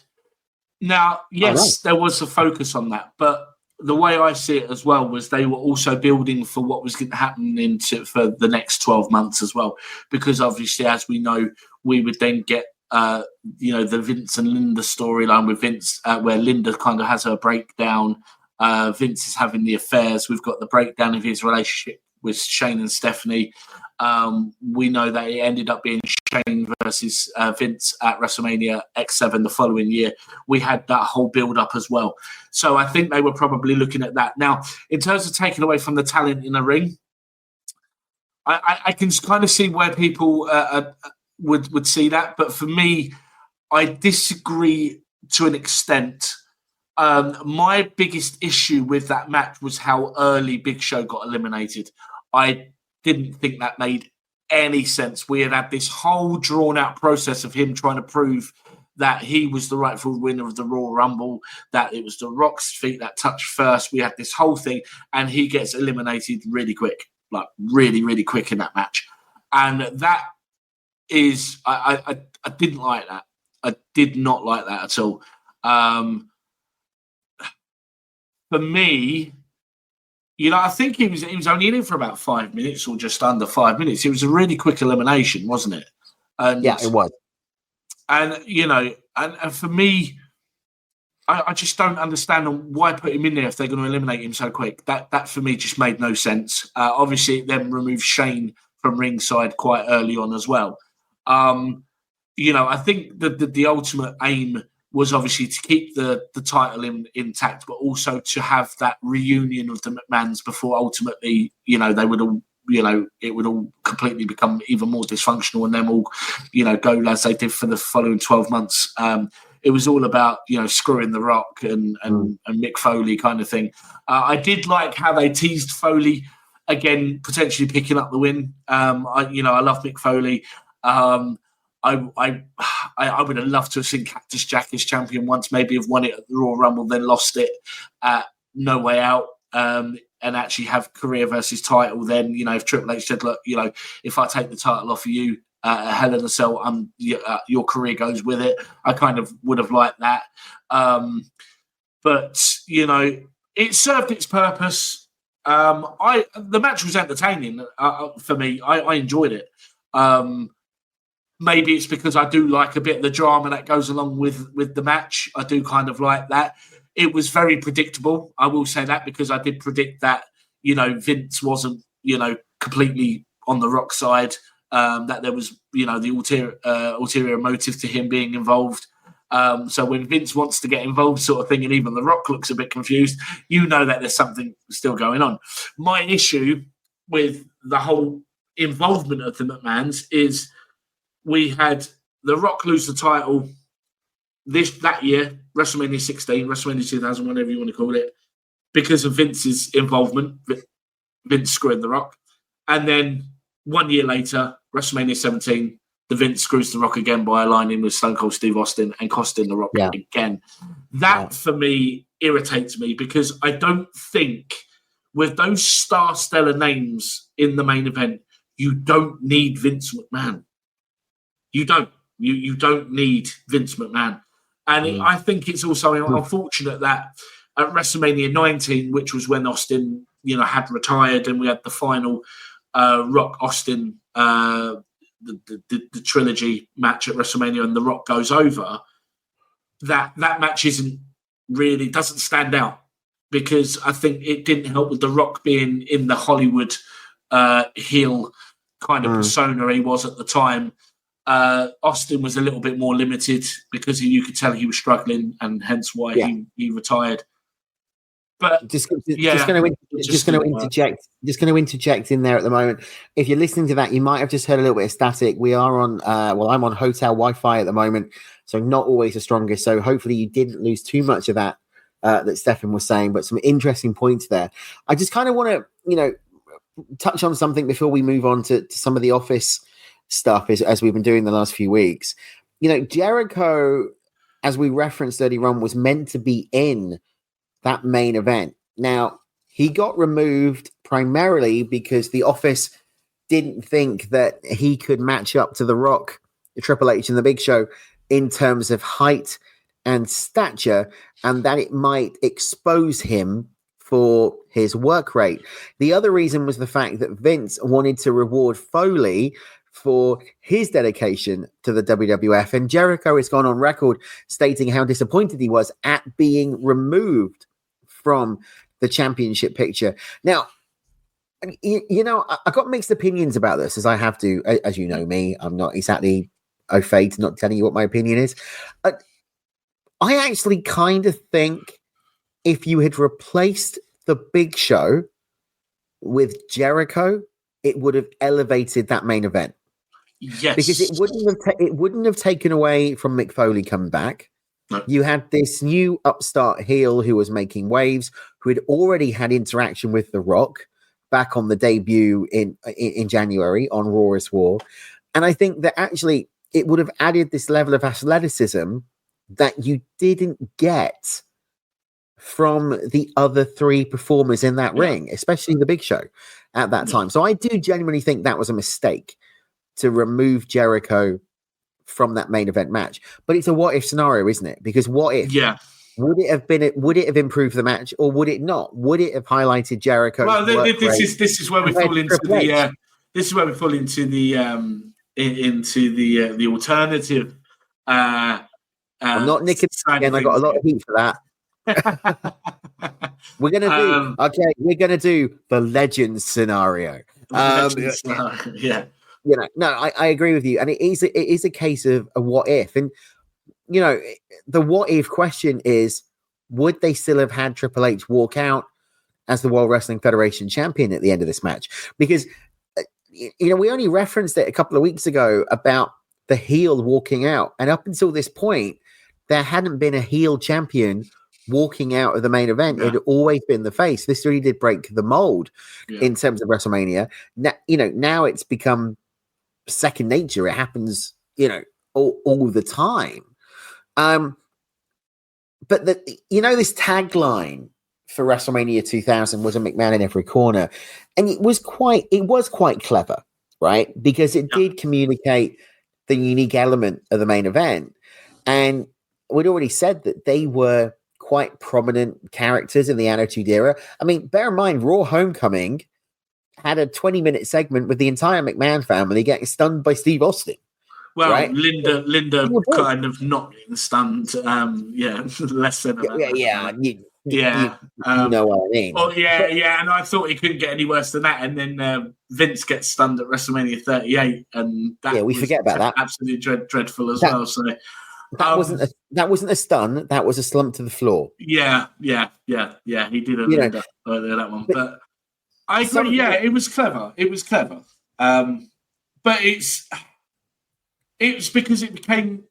Now, yes, there was a focus on that, but the way I see it as well was they were also building for what was going to happen for the next 12 months as well, because obviously, as we know, we would then get the Vince and Linda storyline with Vince, where Linda kind of has her breakdown. Vince is having the affairs. We've got the breakdown of his relationship with Shane and Stephanie. We know that it ended up being Shane versus Vince at WrestleMania X7 the following year. We had that whole build-up as well. So I think they were probably looking at that. Now, in terms of taking away from the talent in the ring, I can kind of see where people would see that. But for me, I disagree to an extent. My biggest issue with that match was how early Big Show got eliminated. I didn't think that made any sense. We had this whole drawn-out process of him trying to prove that he was the rightful winner of the Royal Rumble, that it was The Rock's feet that touched first. We had this whole thing, and he gets eliminated really quick, like really, really quick in that match. And that is, I didn't like that. I did not like that at all. For me, I think he was only in it for about 5 minutes or just under 5 minutes. It was a really quick elimination, wasn't it? And, yeah, it was. And, and for me, I just don't understand why put him in there if they're going to eliminate him so quick. That for me just made no sense. Obviously, it then removed Shane from ringside quite early on as well. I think the ultimate aim was obviously to keep the title intact, but also to have that reunion of the McMahons before ultimately, they would all, it would all completely become even more dysfunctional and them all, go as they did for the following 12 months. It was all about, screwing The Rock and Mick Foley kind of thing. I did like how they teased Foley again, potentially picking up the win. I love Mick Foley. I would have loved to have seen Cactus Jack as champion once, maybe have won it at the Royal Rumble, then lost it at No Way Out, and actually have career versus title. Then, if Triple H said, look, if I take the title off of you at Hell in a Cell, your career goes with it. I kind of would have liked that. But, it served its purpose. The match was entertaining for me. I enjoyed it. Maybe it's because I do like a bit of the drama that goes along with the match. I do kind of like that. It was very predictable. I will say that because I did predict that, Vince wasn't, completely on the Rock side, that there was, the ulterior motive to him being involved. So when Vince wants to get involved sort of thing, and even The Rock looks a bit confused, that there's something still going on. My issue with the whole involvement of the McMahons is we had The Rock lose the title that year, WrestleMania 16, WrestleMania 2000, whatever you want to call it, because of Vince's involvement, Vince screwing The Rock. And then 1 year later, WrestleMania 17, the Vince screws The Rock again by aligning with Stone Cold Steve Austin and costing The Rock again. That, for me, irritates me because I don't think with those stellar names in the main event, you don't need Vince McMahon. You don't. You don't need Vince McMahon. And I think it's also unfortunate that at WrestleMania 19, which was when Austin, had retired and we had the final Rock Austin, the trilogy match at WrestleMania, and The Rock goes over, that match doesn't stand out because I think it didn't help with The Rock being in the Hollywood heel kind of persona he was at the time. Austin was a little bit more limited because you could tell he was struggling, and hence why he retired. But just going to interject in there at the moment. If you're listening to that, you might have just heard a little bit of static. We are on, I'm on hotel Wi-Fi at the moment, so not always the strongest. So hopefully you didn't lose too much of that that Stefan was saying, but some interesting points there. I just kind of want to, touch on something before we move on to some of the office stuff as we've been doing the last few weeks. Jericho, as we referenced earlier on, was meant to be in that main event. Now, he got removed primarily because the office didn't think that he could match up to The Rock, Triple H, and the Big Show in terms of height and stature, and that it might expose him for his work rate. The other reason was the fact that Vince wanted to reward Foley for his dedication to the WWF, and Jericho has gone on record stating how disappointed he was at being removed from the championship picture. Now, I got mixed opinions about this, as I have to, as you know me. I'm not exactly au fait, not telling you what my opinion is. I actually kind of think if you had replaced the Big Show with Jericho, it would have elevated that main event. Yes, because it wouldn't have taken away from Mick Foley coming back. No. You had this new upstart heel who was making waves, who had already had interaction with The Rock back on the debut in January on Raw is War. And I think that actually it would have added this level of athleticism that you didn't get from the other three performers in that ring, especially the Big Show at that time. So I do genuinely think that was a mistake to remove Jericho from that main event match. But it's a what if scenario, isn't it? Because what if? Yeah. Would it have improved the match, or would it not? Would it have highlighted Jericho? Well, this is where we fall into the alternative. I'm not nicking again. I got a lot of heat for that. We're gonna do the Legends scenario. Yeah. I agree with you, and it is a case of a what if, and the what if question is, would they still have had Triple H walk out as the World Wrestling Federation champion at the end of this match? Because we only referenced it a couple of weeks ago about the heel walking out, and up until this point, there hadn't been a heel champion walking out of the main event. It had always been the face. This really did break the mold in terms of WrestleMania. Now it's become second nature. It happens, all the time. But this tagline for WrestleMania 2000 was a McMahon in every corner, and it was quite clever, right? Because it did communicate the unique element of the main event, and we'd already said that they were quite prominent characters in the Attitude Era. I mean, bear in mind, Raw Homecoming had a 20-minute segment with the entire McMahon family getting stunned by Steve Austin. Well, right? Linda kind of not getting stunned. Less than that. You know what I mean. Well, and I thought it couldn't get any worse than that. And then Vince gets stunned at WrestleMania 38, and we forget about that. Absolutely dreadful as well. So that wasn't a stun. That was a slump to the floor. Yeah. He did that one, but I agree. It was clever. But it's because it became.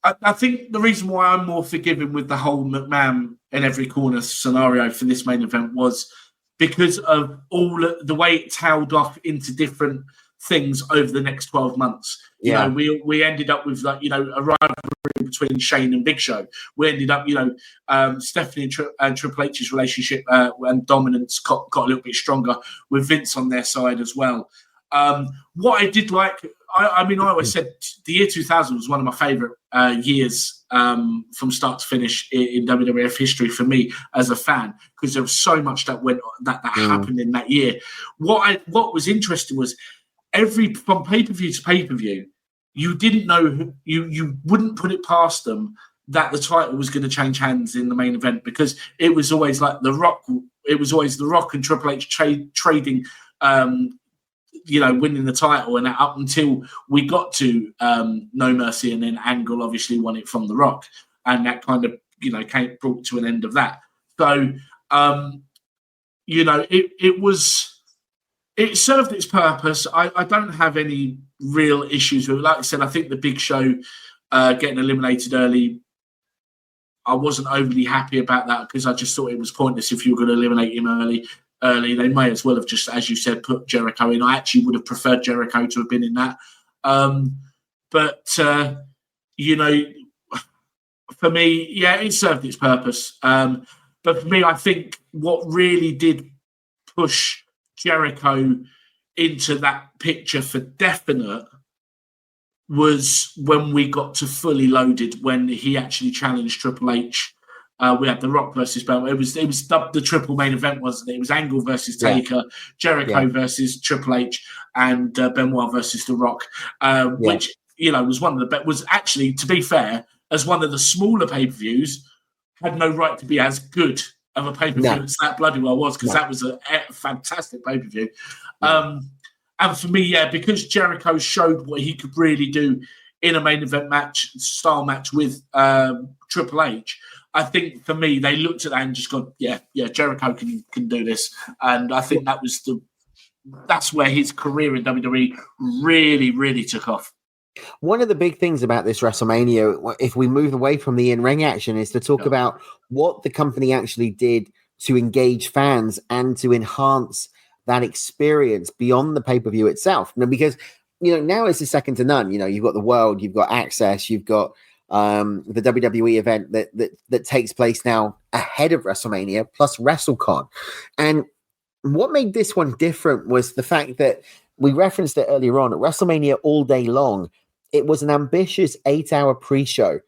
I think the reason why I'm more forgiving with the whole McMahon in every corner scenario for this main event was because of all the way it tailed off into different things over the next 12 months. We ended up with a rivalry between Shane and Big Show. We ended up, Stephanie and Triple H's relationship and dominance got a little bit stronger with Vince on their side as well. What I did like, I always said the year 2000 was one of my favourite years from start to finish in WWF history for me as a fan, because there was so much that happened in that year. What was interesting was from pay-per-view to pay-per-view, you didn't know, you wouldn't put it past them that the title was going to change hands in the main event, because it was always like The Rock and Triple H trading winning the title, and up until we got to No Mercy, and then Angle obviously won it from The Rock, and that kind of brought to an end of that. So it served its purpose. I don't have any real issues with it. Like I said, I think the Big Show getting eliminated early, I wasn't overly happy about that, because I just thought it was pointless if you were going to eliminate him early. They may as well have just, as you said, put Jericho in. I actually would have preferred Jericho to have been in that. For me, it served its purpose. But for me, I think what really did push Jericho into that picture for definite was when we got to Fully Loaded, when he actually challenged Triple H. We had The Rock versus Benoit. It was dubbed the triple main event, wasn't it? It was Angle versus Taker, Jericho versus Triple H, and Benoit versus The Rock, which was one of the best. Was actually, to be fair, as one of the smaller pay-per-views, had no right to be as good of a pay-per-view as that bloody well was, because that was a fantastic pay-per-view. And for me, because Jericho showed what he could really do in a main event style match with Triple H, I think for me, they looked at that and just gone, Jericho can do this. And I think that's where his career in WWE really, really took off. One of the big things about this WrestleMania, if we move away from the in-ring action, is to talk about what the company actually did to engage fans and to enhance that experience beyond the pay-per-view itself. Because now it's a second to none. You've got the World, you've got Access, you've got the WWE event that takes place now ahead of WrestleMania, plus WrestleCon. And what made this one different was the fact that we referenced it earlier on at WrestleMania all day long. It was an ambitious 8-hour pre-show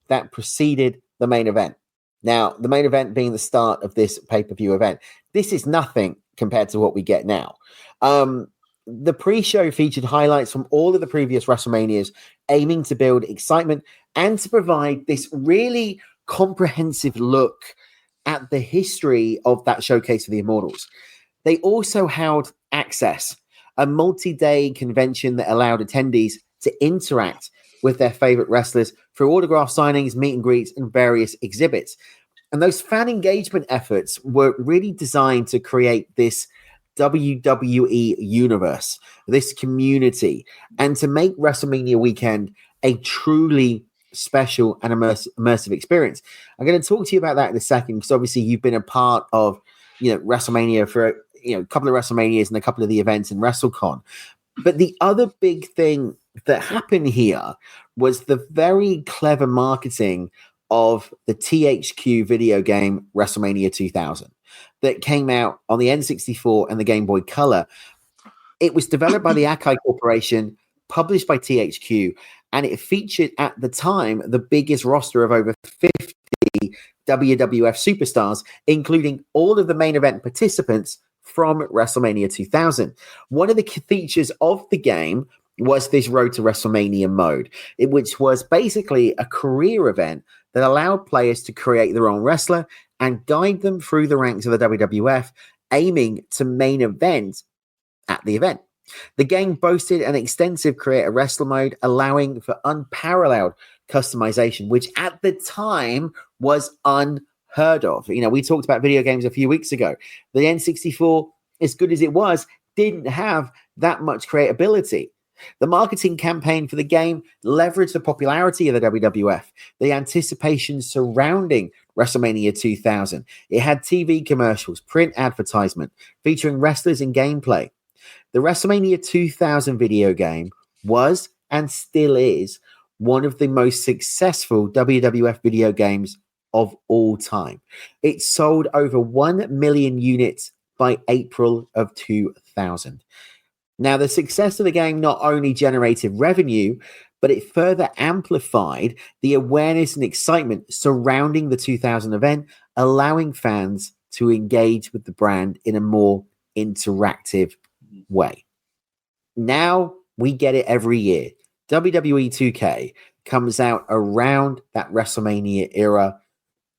that preceded the main event. Now, the main event being the start of this pay-per-view event. This is nothing compared to what we get now. The pre-show featured highlights from all of the previous WrestleManias, aiming to build excitement and to provide this really comprehensive look at the history of that showcase for the Immortals. They also held Access, a multi-day convention that allowed attendees to interact with their favorite wrestlers through autograph signings, meet and greets, and various exhibits. And those fan engagement efforts were really designed to create this WWE universe, this community, and to make WrestleMania weekend a truly special and immersive experience. I'm going to talk to you about that in a second, because obviously you've been a part of WrestleMania for a couple of WrestleManias and a couple of the events in WrestleCon. But the other big thing that happened here was the very clever marketing of the THQ video game WrestleMania 2000 that came out on the N64 and the Game Boy Color. It was developed by the Akai Corporation, published by THQ, and it featured at the time the biggest roster of over 50 WWF superstars, including all of the main event participants from WrestleMania 2000. One of the key features of the game was this Road to WrestleMania mode, which was basically a career event that allowed players to create their own wrestler and guide them through the ranks of the WWF, aiming to main event at the event. The game boasted an extensive create a wrestler mode, allowing for unparalleled customization, which at the time was unheard of. We talked about video games a few weeks ago. The N64, as good as it was, didn't have that much creatability. The marketing campaign for the game leveraged the popularity of the WWF, the anticipation surrounding WrestleMania 2000. It had TV commercials, print advertisement, featuring wrestlers and gameplay. The WrestleMania 2000 video game was, and still is, one of the most successful WWF video games of all time. It sold over 1 million units by April of 2000. Now, the success of the game not only generated revenue, but it further amplified the awareness and excitement surrounding the 2000 event, allowing fans to engage with the brand in a more interactive way. Now we get it every year. WWE 2K comes out around that WrestleMania era.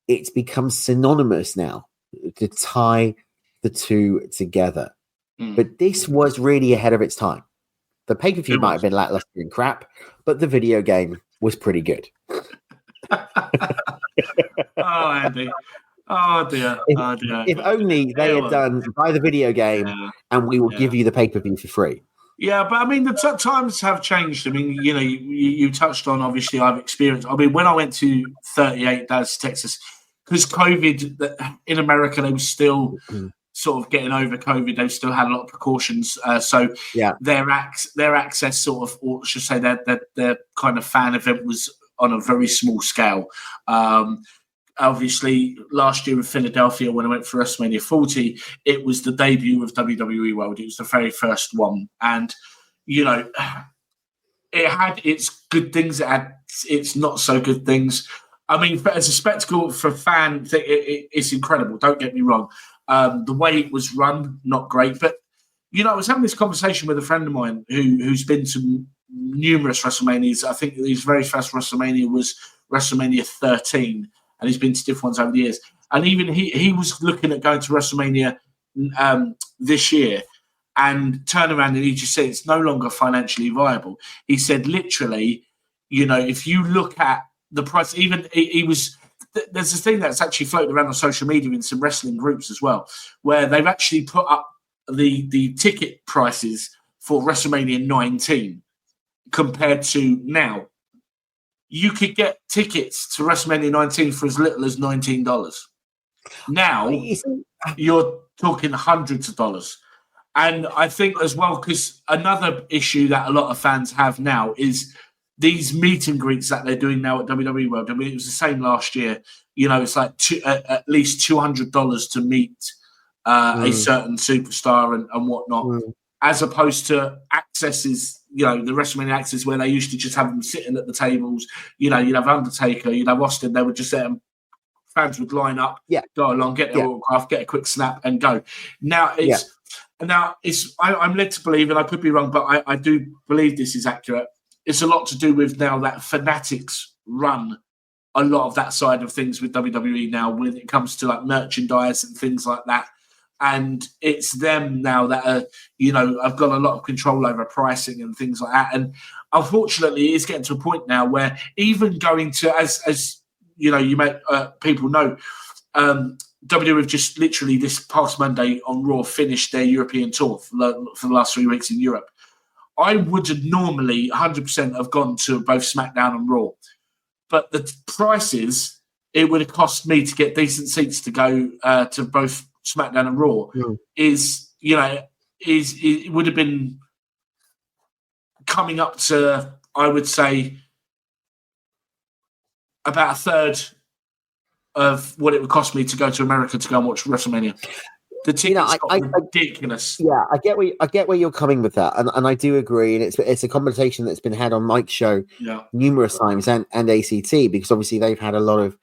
It's become synonymous now to tie the two together. But this was really ahead of its time. The pay-per-view might have been lackluster and crap, but the video game was pretty good. Oh, Andy. Oh, dear. If only they had done buy the video game and we will give you the pay-per-view for free. Yeah, but I mean, the times have changed. I mean, you touched on, obviously, I've experienced. I mean, when I went to 38 Dallas, Texas, because COVID in America, they were still sort of getting over COVID. They still had a lot of precautions. So their access sort of, or should say their kind of fan event was on a very small scale. Obviously, last year in Philadelphia, when I went for WrestleMania 40, it was the debut of WWE World. It was the very first one. And, it had its good things. It had its not so good things. I mean, as a spectacle for fans, it's incredible. Don't get me wrong. The way it was run, not great. But, I was having this conversation with a friend of mine who's been to numerous WrestleManias. I think his very first WrestleMania was WrestleMania 13. And he's been to different ones over the years. And even he was looking at going to WrestleMania this year and turn around and he just said it's no longer financially viable. He said, literally, if you look at the price, there's a thing that's actually floating around on social media in some wrestling groups as well, where they've actually put up the ticket prices for WrestleMania 19 compared to now. You could get tickets to WrestleMania 19 for as little as $19. Now, you're talking hundreds of dollars. And I think as well, because another issue that a lot of fans have now is these meet and greets that they're doing now at WWE World. I mean, it was the same last year. You know, it's like at least $200 to meet a certain superstar and whatnot, as opposed to accesses, you know, the WrestleMania access where they used to just have them sitting at the tables. You know, you'd have Undertaker, you'd have Austin, they would just let them, fans would line up, go along, get their autograph, get a quick snap and go. Now I'm led to believe, and I could be wrong, but I do believe this is accurate. It's a lot to do with now that Fanatics run a lot of that side of things with WWE now when it comes to like merchandise and things like that. And it's them now that are, you know, I've got a lot of control over pricing and things like that. And unfortunately, it's getting to a point now where even going to, as you know, you make people know, WWE have just literally this past Monday on Raw finished their European tour for the last 3 weeks in Europe. I would have normally 100% have gone to both SmackDown and Raw. But the prices, it would have cost me to get decent seats to go to both SmackDown and Raw it would have been coming up to, I would say, about a third of what it would cost me to go to America to go and watch WrestleMania. The tickets got ridiculous. Yeah, I get where you're coming with that, and I do agree. And it's a conversation that's been had on Mike's show numerous times, and ACT, because obviously they've had a lot of,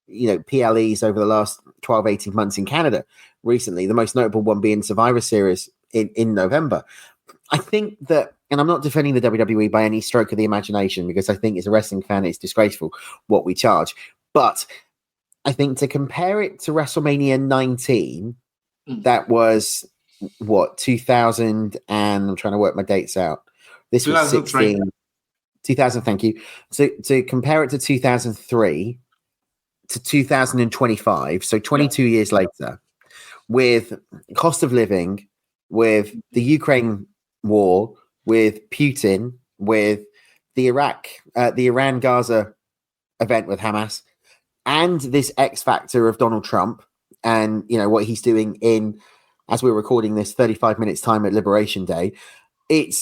you know, PLEs over the last 12, 18 months in Canada recently. The most notable one being Survivor Series in November. I think that, and I'm not defending the WWE by any stroke of the imagination, because I think as a wrestling fan, it's disgraceful what we charge. But I think to compare it to WrestleMania 19. That was what 2000, and I'm trying to work my dates out. This was 16, 2000. Thank you. So to compare it to 2003 to 2025, so 22 years later, with cost of living, with the Ukraine war, with Putin, with the Iran-Gaza event with Hamas, and this X factor of Donald Trump. And, you know, what he's doing in, as we're recording this, 35 minutes time at Liberation Day. I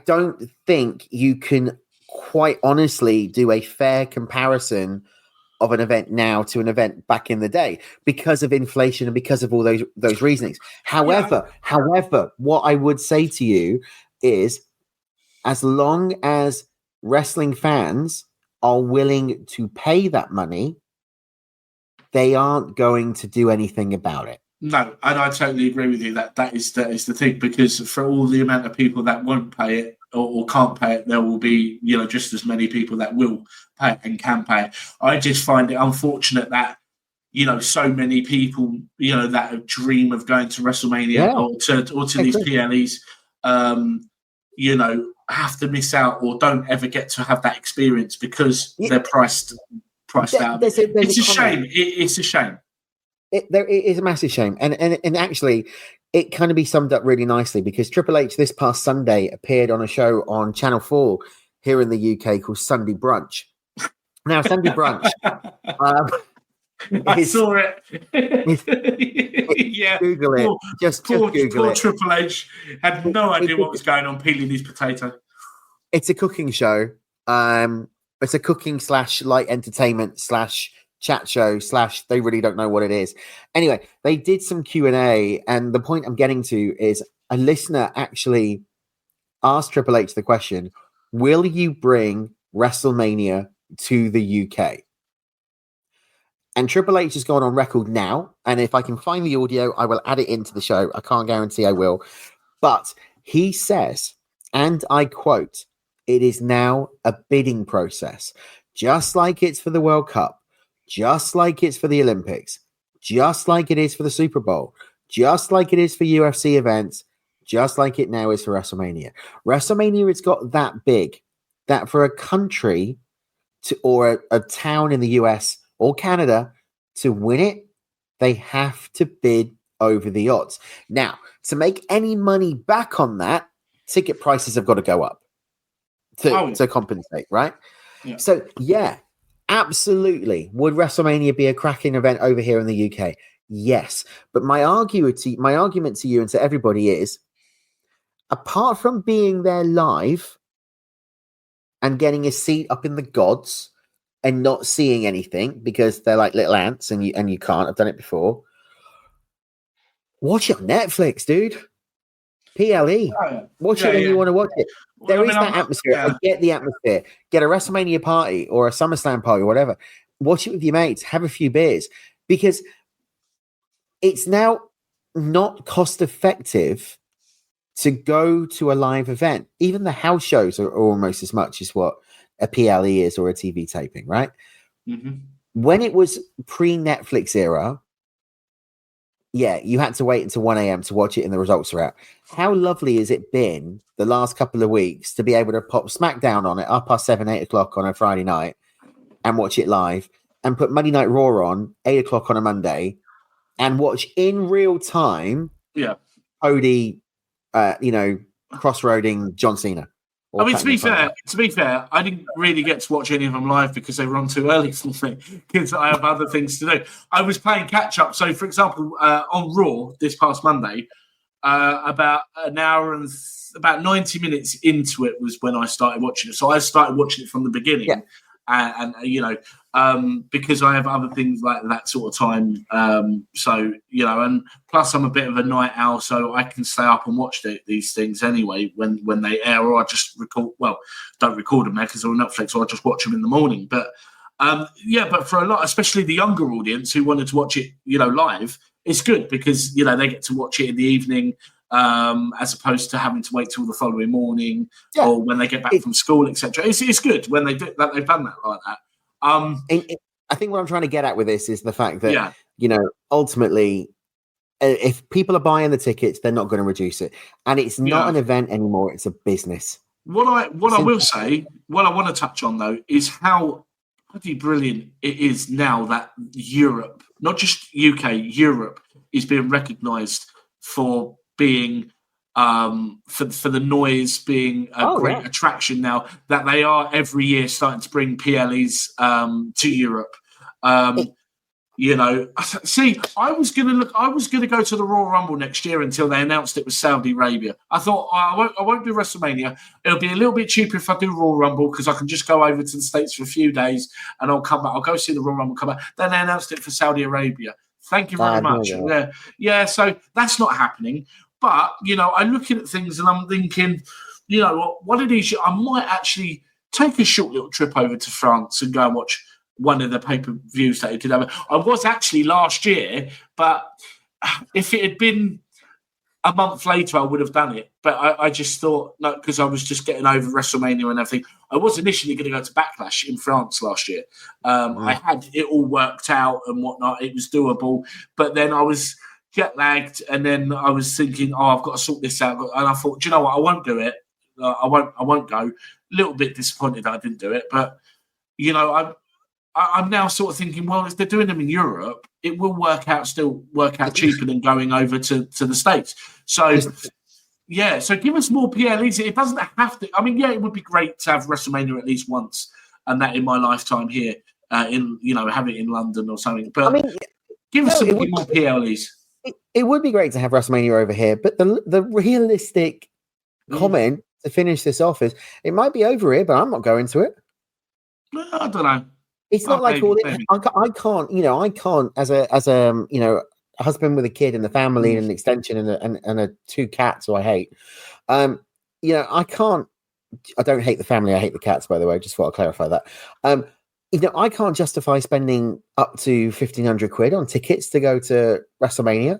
don't think you can quite honestly do a fair comparison of an event now to an event back in the day because of inflation and because of all those reasonings. However, what I would say to you is, as long as wrestling fans are willing to pay that money, they aren't going to do anything about it. No, and I totally agree with you that is the thing, because for all the amount of people that won't pay it or can't pay it, there will be, you know, just as many people that will pay it and can pay it. I just find it unfortunate that, you know, so many people, you know, that dream of going to WrestleMania or to these PLEs, you know, have to miss out or don't ever get to have that experience because they're priced out. It's a shame. It's a shame. It is a massive shame. And actually, it kind of be summed up really nicely because Triple H this past Sunday appeared on a show on Channel 4 here in the UK called Sunday Brunch. Now, Sunday Brunch... I saw it. Yeah. Google it. Just Google it. Poor Triple H had no idea what was going on peeling his potato. It's a cooking show. It's a cooking / light entertainment / chat show / they really don't know what it is. Anyway, they did some Q&A, and the point I'm getting to is a listener actually asked Triple H the question, will you bring WrestleMania to the UK? And Triple H has gone on record now, and if I can find the audio, I will add it into the show. I can't guarantee I will. But he says, and I quote, it is now a bidding process, just like it's for the World Cup, just like it's for the Olympics, just like it is for the Super Bowl, just like it is for UFC events, just like it now is for WrestleMania. WrestleMania, it's got that big that for a country or a town in the US or Canada to win it, they have to bid over the odds. Now, to make any money back on that, ticket prices have got to go up to compensate, right? Yeah. So, yeah, absolutely. Would WrestleMania be a cracking event over here in the UK? Yes. But my argument to you and to everybody is, apart from being there live and getting a seat up in the gods and not seeing anything because they're like little ants and you can't, I've done it before. Watch it on Netflix, dude. PLE. Watch it when you want to watch it. There is that atmosphere. I get the atmosphere. Get a WrestleMania party or a SummerSlam party or whatever. Watch it with your mates. Have a few beers. Because it's now not cost effective to go to a live event. Even the house shows are almost as much as what a PLE is or a TV taping, right? Mm-hmm. When it was pre-Netflix era, yeah, you had to wait until 1 a.m. to watch it and the results are out. How lovely has it been the last couple of weeks to be able to pop SmackDown on it up past 7, 8 o'clock on a Friday night and watch it live, and put Monday Night Raw on 8 o'clock on a Monday and watch in real time Cody, crossroading John Cena. I mean, to be fair, I didn't really get to watch any of them live because they were on too early for me because I have other things to do. I was playing catch up. So, for example, on Raw this past Monday, about an hour and about 90 minutes into it was when I started watching it. So I started watching it from the beginning. Yeah. And because I have other things like that sort of time. And plus I'm a bit of a night owl, so I can stay up and watch these things anyway when they air, or I just don't record them there because they're on Netflix, or I just watch them in the morning. But but for a lot, especially the younger audience who wanted to watch it, live, it's good because, they get to watch it in the evening, as opposed to having to wait till the following morning or when they get back from school, etc. It's good when they do that. They've done that like that. I think what I'm trying to get at with this is the fact that ultimately, if people are buying the tickets, they're not going to reduce it, and it's not an event anymore; it's a business. What I will say, what I want to touch on though, is how bloody brilliant it is now that Europe, not just UK, Europe is being recognised for being for the noise being a great attraction now, that they are every year starting to bring PLEs to Europe. See, I was gonna go to the Royal Rumble next year until they announced it was Saudi Arabia. I thought, I won't do WrestleMania. It'll be a little bit cheaper if I do Royal Rumble because I can just go over to the States for a few days and I'll come back. I'll go see the Royal Rumble, come back. Then they announced it for Saudi Arabia. Thank you very much. So that's not happening. But, I'm looking at things and I'm thinking, one of these, I might actually take a short little trip over to France and go and watch one of the pay-per-views that he did have. I was actually last year, but if it had been a month later, I would have done it. But I just thought, no, because I was just getting over WrestleMania and everything. I was initially going to go to Backlash in France last year. I had it all worked out and whatnot. It was doable. But then I was jet lagged, and then I was thinking, I've got to sort this out. And I thought, do you know what? I won't do it. I won't go. A little bit disappointed that I didn't do it. But, I'm now sort of thinking, well, if they're doing them in Europe, it will work out cheaper than going over to the States. So, so give us more PLEs. It doesn't have to. I mean, it would be great to have WrestleMania at least once, and that in my lifetime here, have it in London or something. But give us some more PLEs. It would be great to have WrestleMania over here, but the realistic comment to finish this off is it might be over here, but I'm not going to it. I don't know. It's not like all this. I can't as a husband with a kid and the family and an extension and a 2 cats who I hate. I can't. I don't hate the family. I hate the cats, by the way. Just want to clarify that. I can't justify spending up to 1,500 quid on tickets to go to WrestleMania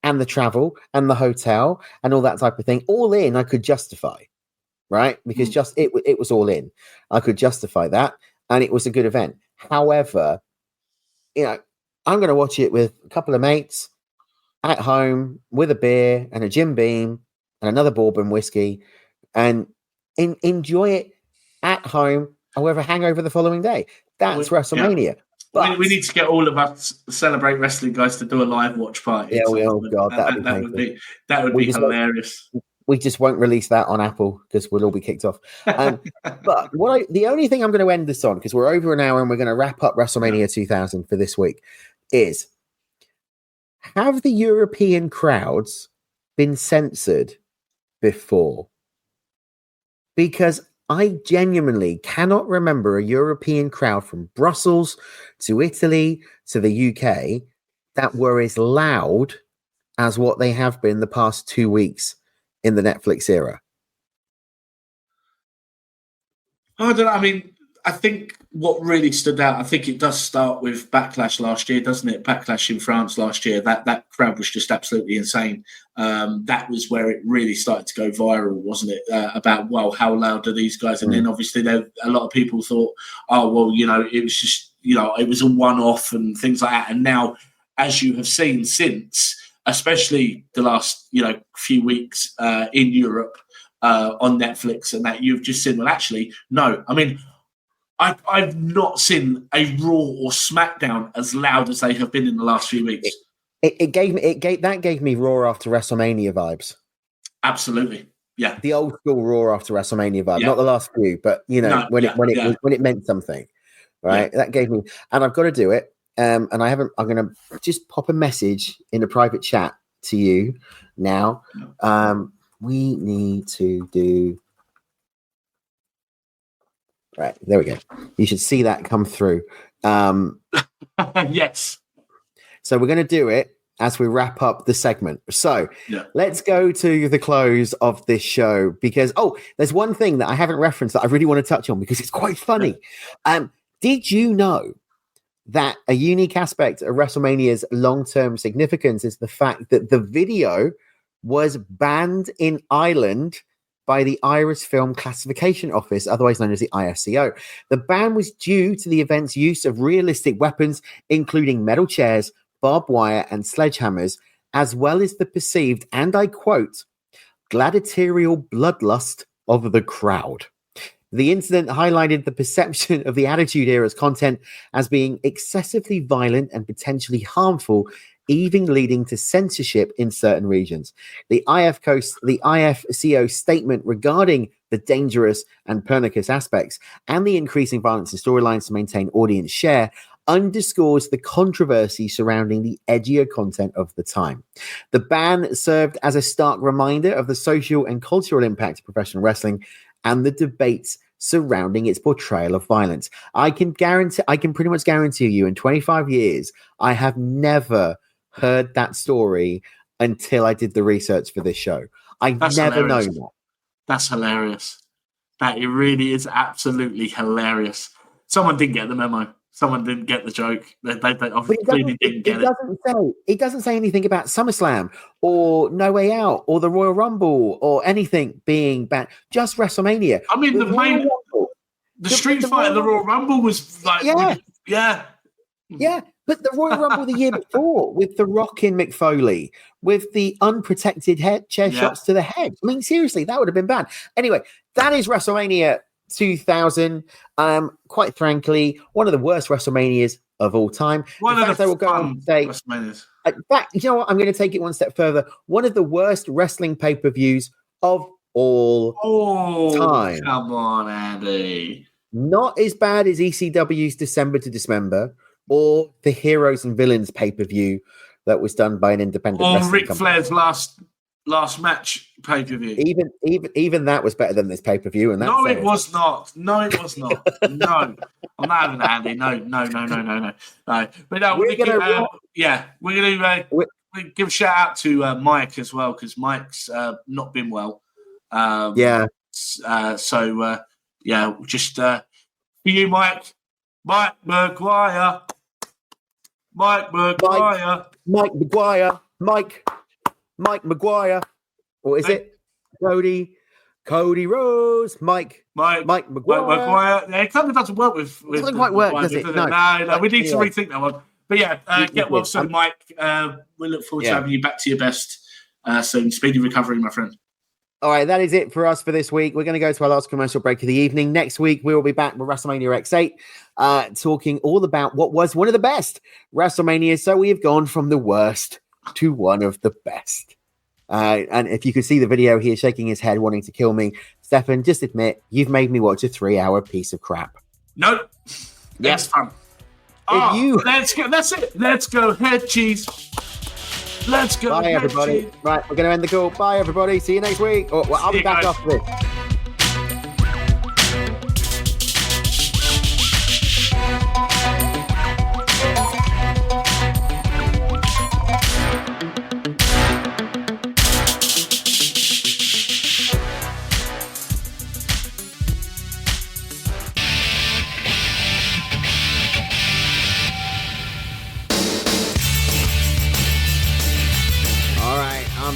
and the travel and the hotel and all that type of thing. All in, I could justify, right? Because it was all in. I could justify that. And it was a good event. However, I'm going to watch it with a couple of mates at home with a beer and a Jim Beam and another bourbon whiskey and enjoy it at home, however, hangover the following day. That's WrestleMania. Yeah. But we need to get all of us Celebrate Wrestling guys to do a live watch party. Yeah, that would be hilarious. We just won't release that on Apple because we'll all be kicked off. But the only thing I'm going to end this on, because we're over an hour and we're going to wrap up WrestleMania 2000 for this week, is have the European crowds been censored before? Because I genuinely cannot remember a European crowd from Brussels to Italy to the UK that were as loud as what they have been the past 2 weeks in the Netflix era. I don't know. I mean, I think what really stood out, I think it does start with Backlash last year, doesn't it? Backlash in France last year. That crowd was just absolutely insane. That was where it really started to go viral, wasn't it? About, well, how loud are these guys? And then obviously a lot of people thought, oh, well, it was just, it was a one-off and things like that. And now, as you have seen since, especially the last, few weeks in Europe, on Netflix, and that you've just seen, well, actually, no. I mean, I've not seen a Raw or SmackDown as loud as they have been in the last few weeks. That gave me Raw after WrestleMania vibes. Absolutely, yeah. The old school Raw after WrestleMania vibe, not the last few, but when it meant something, right? Yeah. That gave me, and I've got to do it. And I'm going to just pop a message in a private chat to you now. We need to do. Right, there we go. You should see that come through. Yes. So we're going to do it as we wrap up the segment. So let's go to the close of this show because, there's one thing that I haven't referenced that I really want to touch on because it's quite funny. Did you know that a unique aspect of WrestleMania's long-term significance is the fact that the video was banned in Ireland by the Irish Film Classification Office, otherwise known as the IFCO. The ban was due to the event's use of realistic weapons, including metal chairs, barbed wire, and sledgehammers, as well as the perceived, and I quote, gladiatorial bloodlust of the crowd. The incident highlighted the perception of the Attitude Era's content as being excessively violent and potentially harmful, even leading to censorship in certain regions. The IFCO statement regarding the dangerous and pernicious aspects and the increasing violence in storylines to maintain audience share underscores the controversy surrounding the edgier content of the time. The ban served as a stark reminder of the social and cultural impact of professional wrestling and the debates surrounding its portrayal of violence. I can pretty much guarantee you in 25 years, I have never heard that story until I did the research for this show. I've never known that. That's hilarious. That it really is absolutely hilarious. Someone didn't get the memo. Someone didn't get the joke. They clearly didn't get it. It doesn't say anything about SummerSlam or No Way Out or the Royal Rumble or anything being banned. Just WrestleMania. I mean, the Street Fighter, the Royal Rumble was like, yeah. But the Royal Rumble the year before with The Rock in McFoley, with the unprotected chair shots to the head. I mean, seriously, that would have been bad. Anyway, that is WrestleMania 2000. Quite frankly, one of the worst WrestleManias of all time. One of the WrestleManias. In fact, you know what? I'm going to take it one step further. One of the worst wrestling pay-per-views of all time. Come on, Andy. Not as bad as ECW's December to December or the Heroes and Villains pay-per-view that was done by an independent wrestling Ric company. Flair's last match pay-per-view. Even that was better than this pay-per-view. And no, it was not. No, it was not. No, I'm not having that, Andy. No. But no, we're gonna give a shout out to Mike as well because Mike's not been well. So just for you, Mike McGuire. Mike McGuire. What is it? Cody Rose. Mike McGuire. Yeah, it kind of doesn't work with doesn't quite work, does it? No, we need to rethink that one. But get well soon, Mike. We look forward to having you back to your best soon. Speedy recovery, my friend. All right, that is it for us for this week. We're going to go to our last commercial break of the evening. Next week, we will be back with WrestleMania X8, talking all about what was one of the best WrestleManias. So we have gone from the worst to one of the best. And if you could see the video, he is shaking his head, wanting to kill me. Stefan, just admit, you've made me watch a 3-hour piece of crap. No, that's fun. Let's go. That's it. Let's go. Head cheese. Let's go. Bye, everybody. Right, we're going to end the call. Bye, everybody. See you next week. Well, I'll be back after this.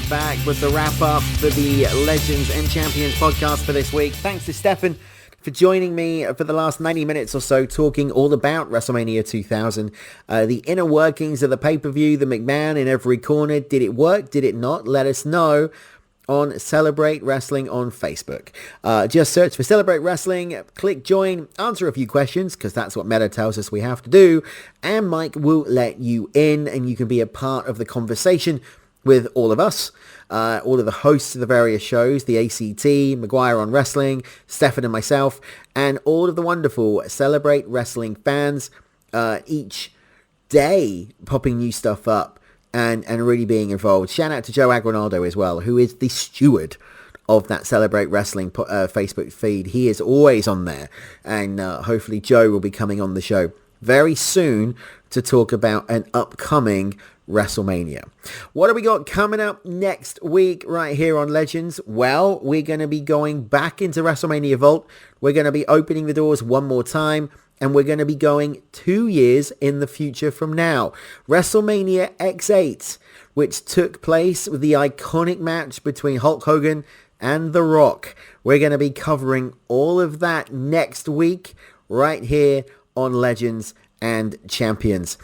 Back with the wrap up for the Legends and Champions podcast for this week. Thanks to Stefan for joining me for the last 90 minutes or so, talking all about WrestleMania 2000, the inner workings of the pay-per-view, the McMahon in every corner. Did it work? Did it not? Let us know on Celebrate Wrestling on Facebook. Just search for Celebrate Wrestling, click join, answer a few questions, because that's what Meta tells us we have to do, and Mike will let you in, and you can be a part of the conversation with all of us, all of the hosts of the various shows, the ACT, Maguire on Wrestling, Stefan and myself, and all of the wonderful Celebrate Wrestling fans, each day popping new stuff up and really being involved. Shout out to Joe Aguinaldo as well, who is the steward of that Celebrate Wrestling Facebook feed. He is always on there, and hopefully Joe will be coming on the show very soon to talk about an upcoming WrestleMania. What have we got coming up next week right here on Legends? Well, we're going to be going back into WrestleMania Vault. We're going to be opening the doors one more time, and we're going to be going 2 years in the future from now. WrestleMania X8, which took place with the iconic match between Hulk Hogan and The Rock. We're going to be covering all of that next week right here on Legends and Champions.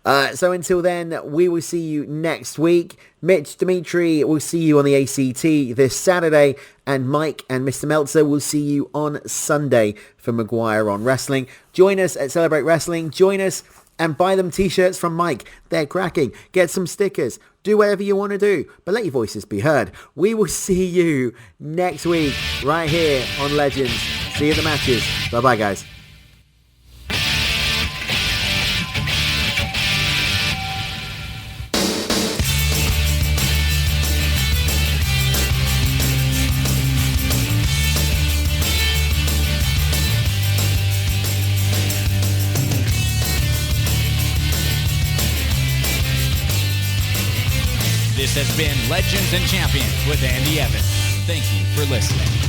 So until then, we will see you next week. Mitch, Dimitri, we'll see you on the ACT this Saturday, and Mike and Mr. Meltzer will see you on Sunday for Maguire on Wrestling. Join us at Celebrate Wrestling. Join us and buy them t-shirts from Mike. They're cracking. Get some stickers. Do whatever you want to do, but let your voices be heard. We will see you next week right here on Legends. See you at the matches. Bye-bye, guys. This has been Legends and Champions with Andy Evans. Thank you for listening.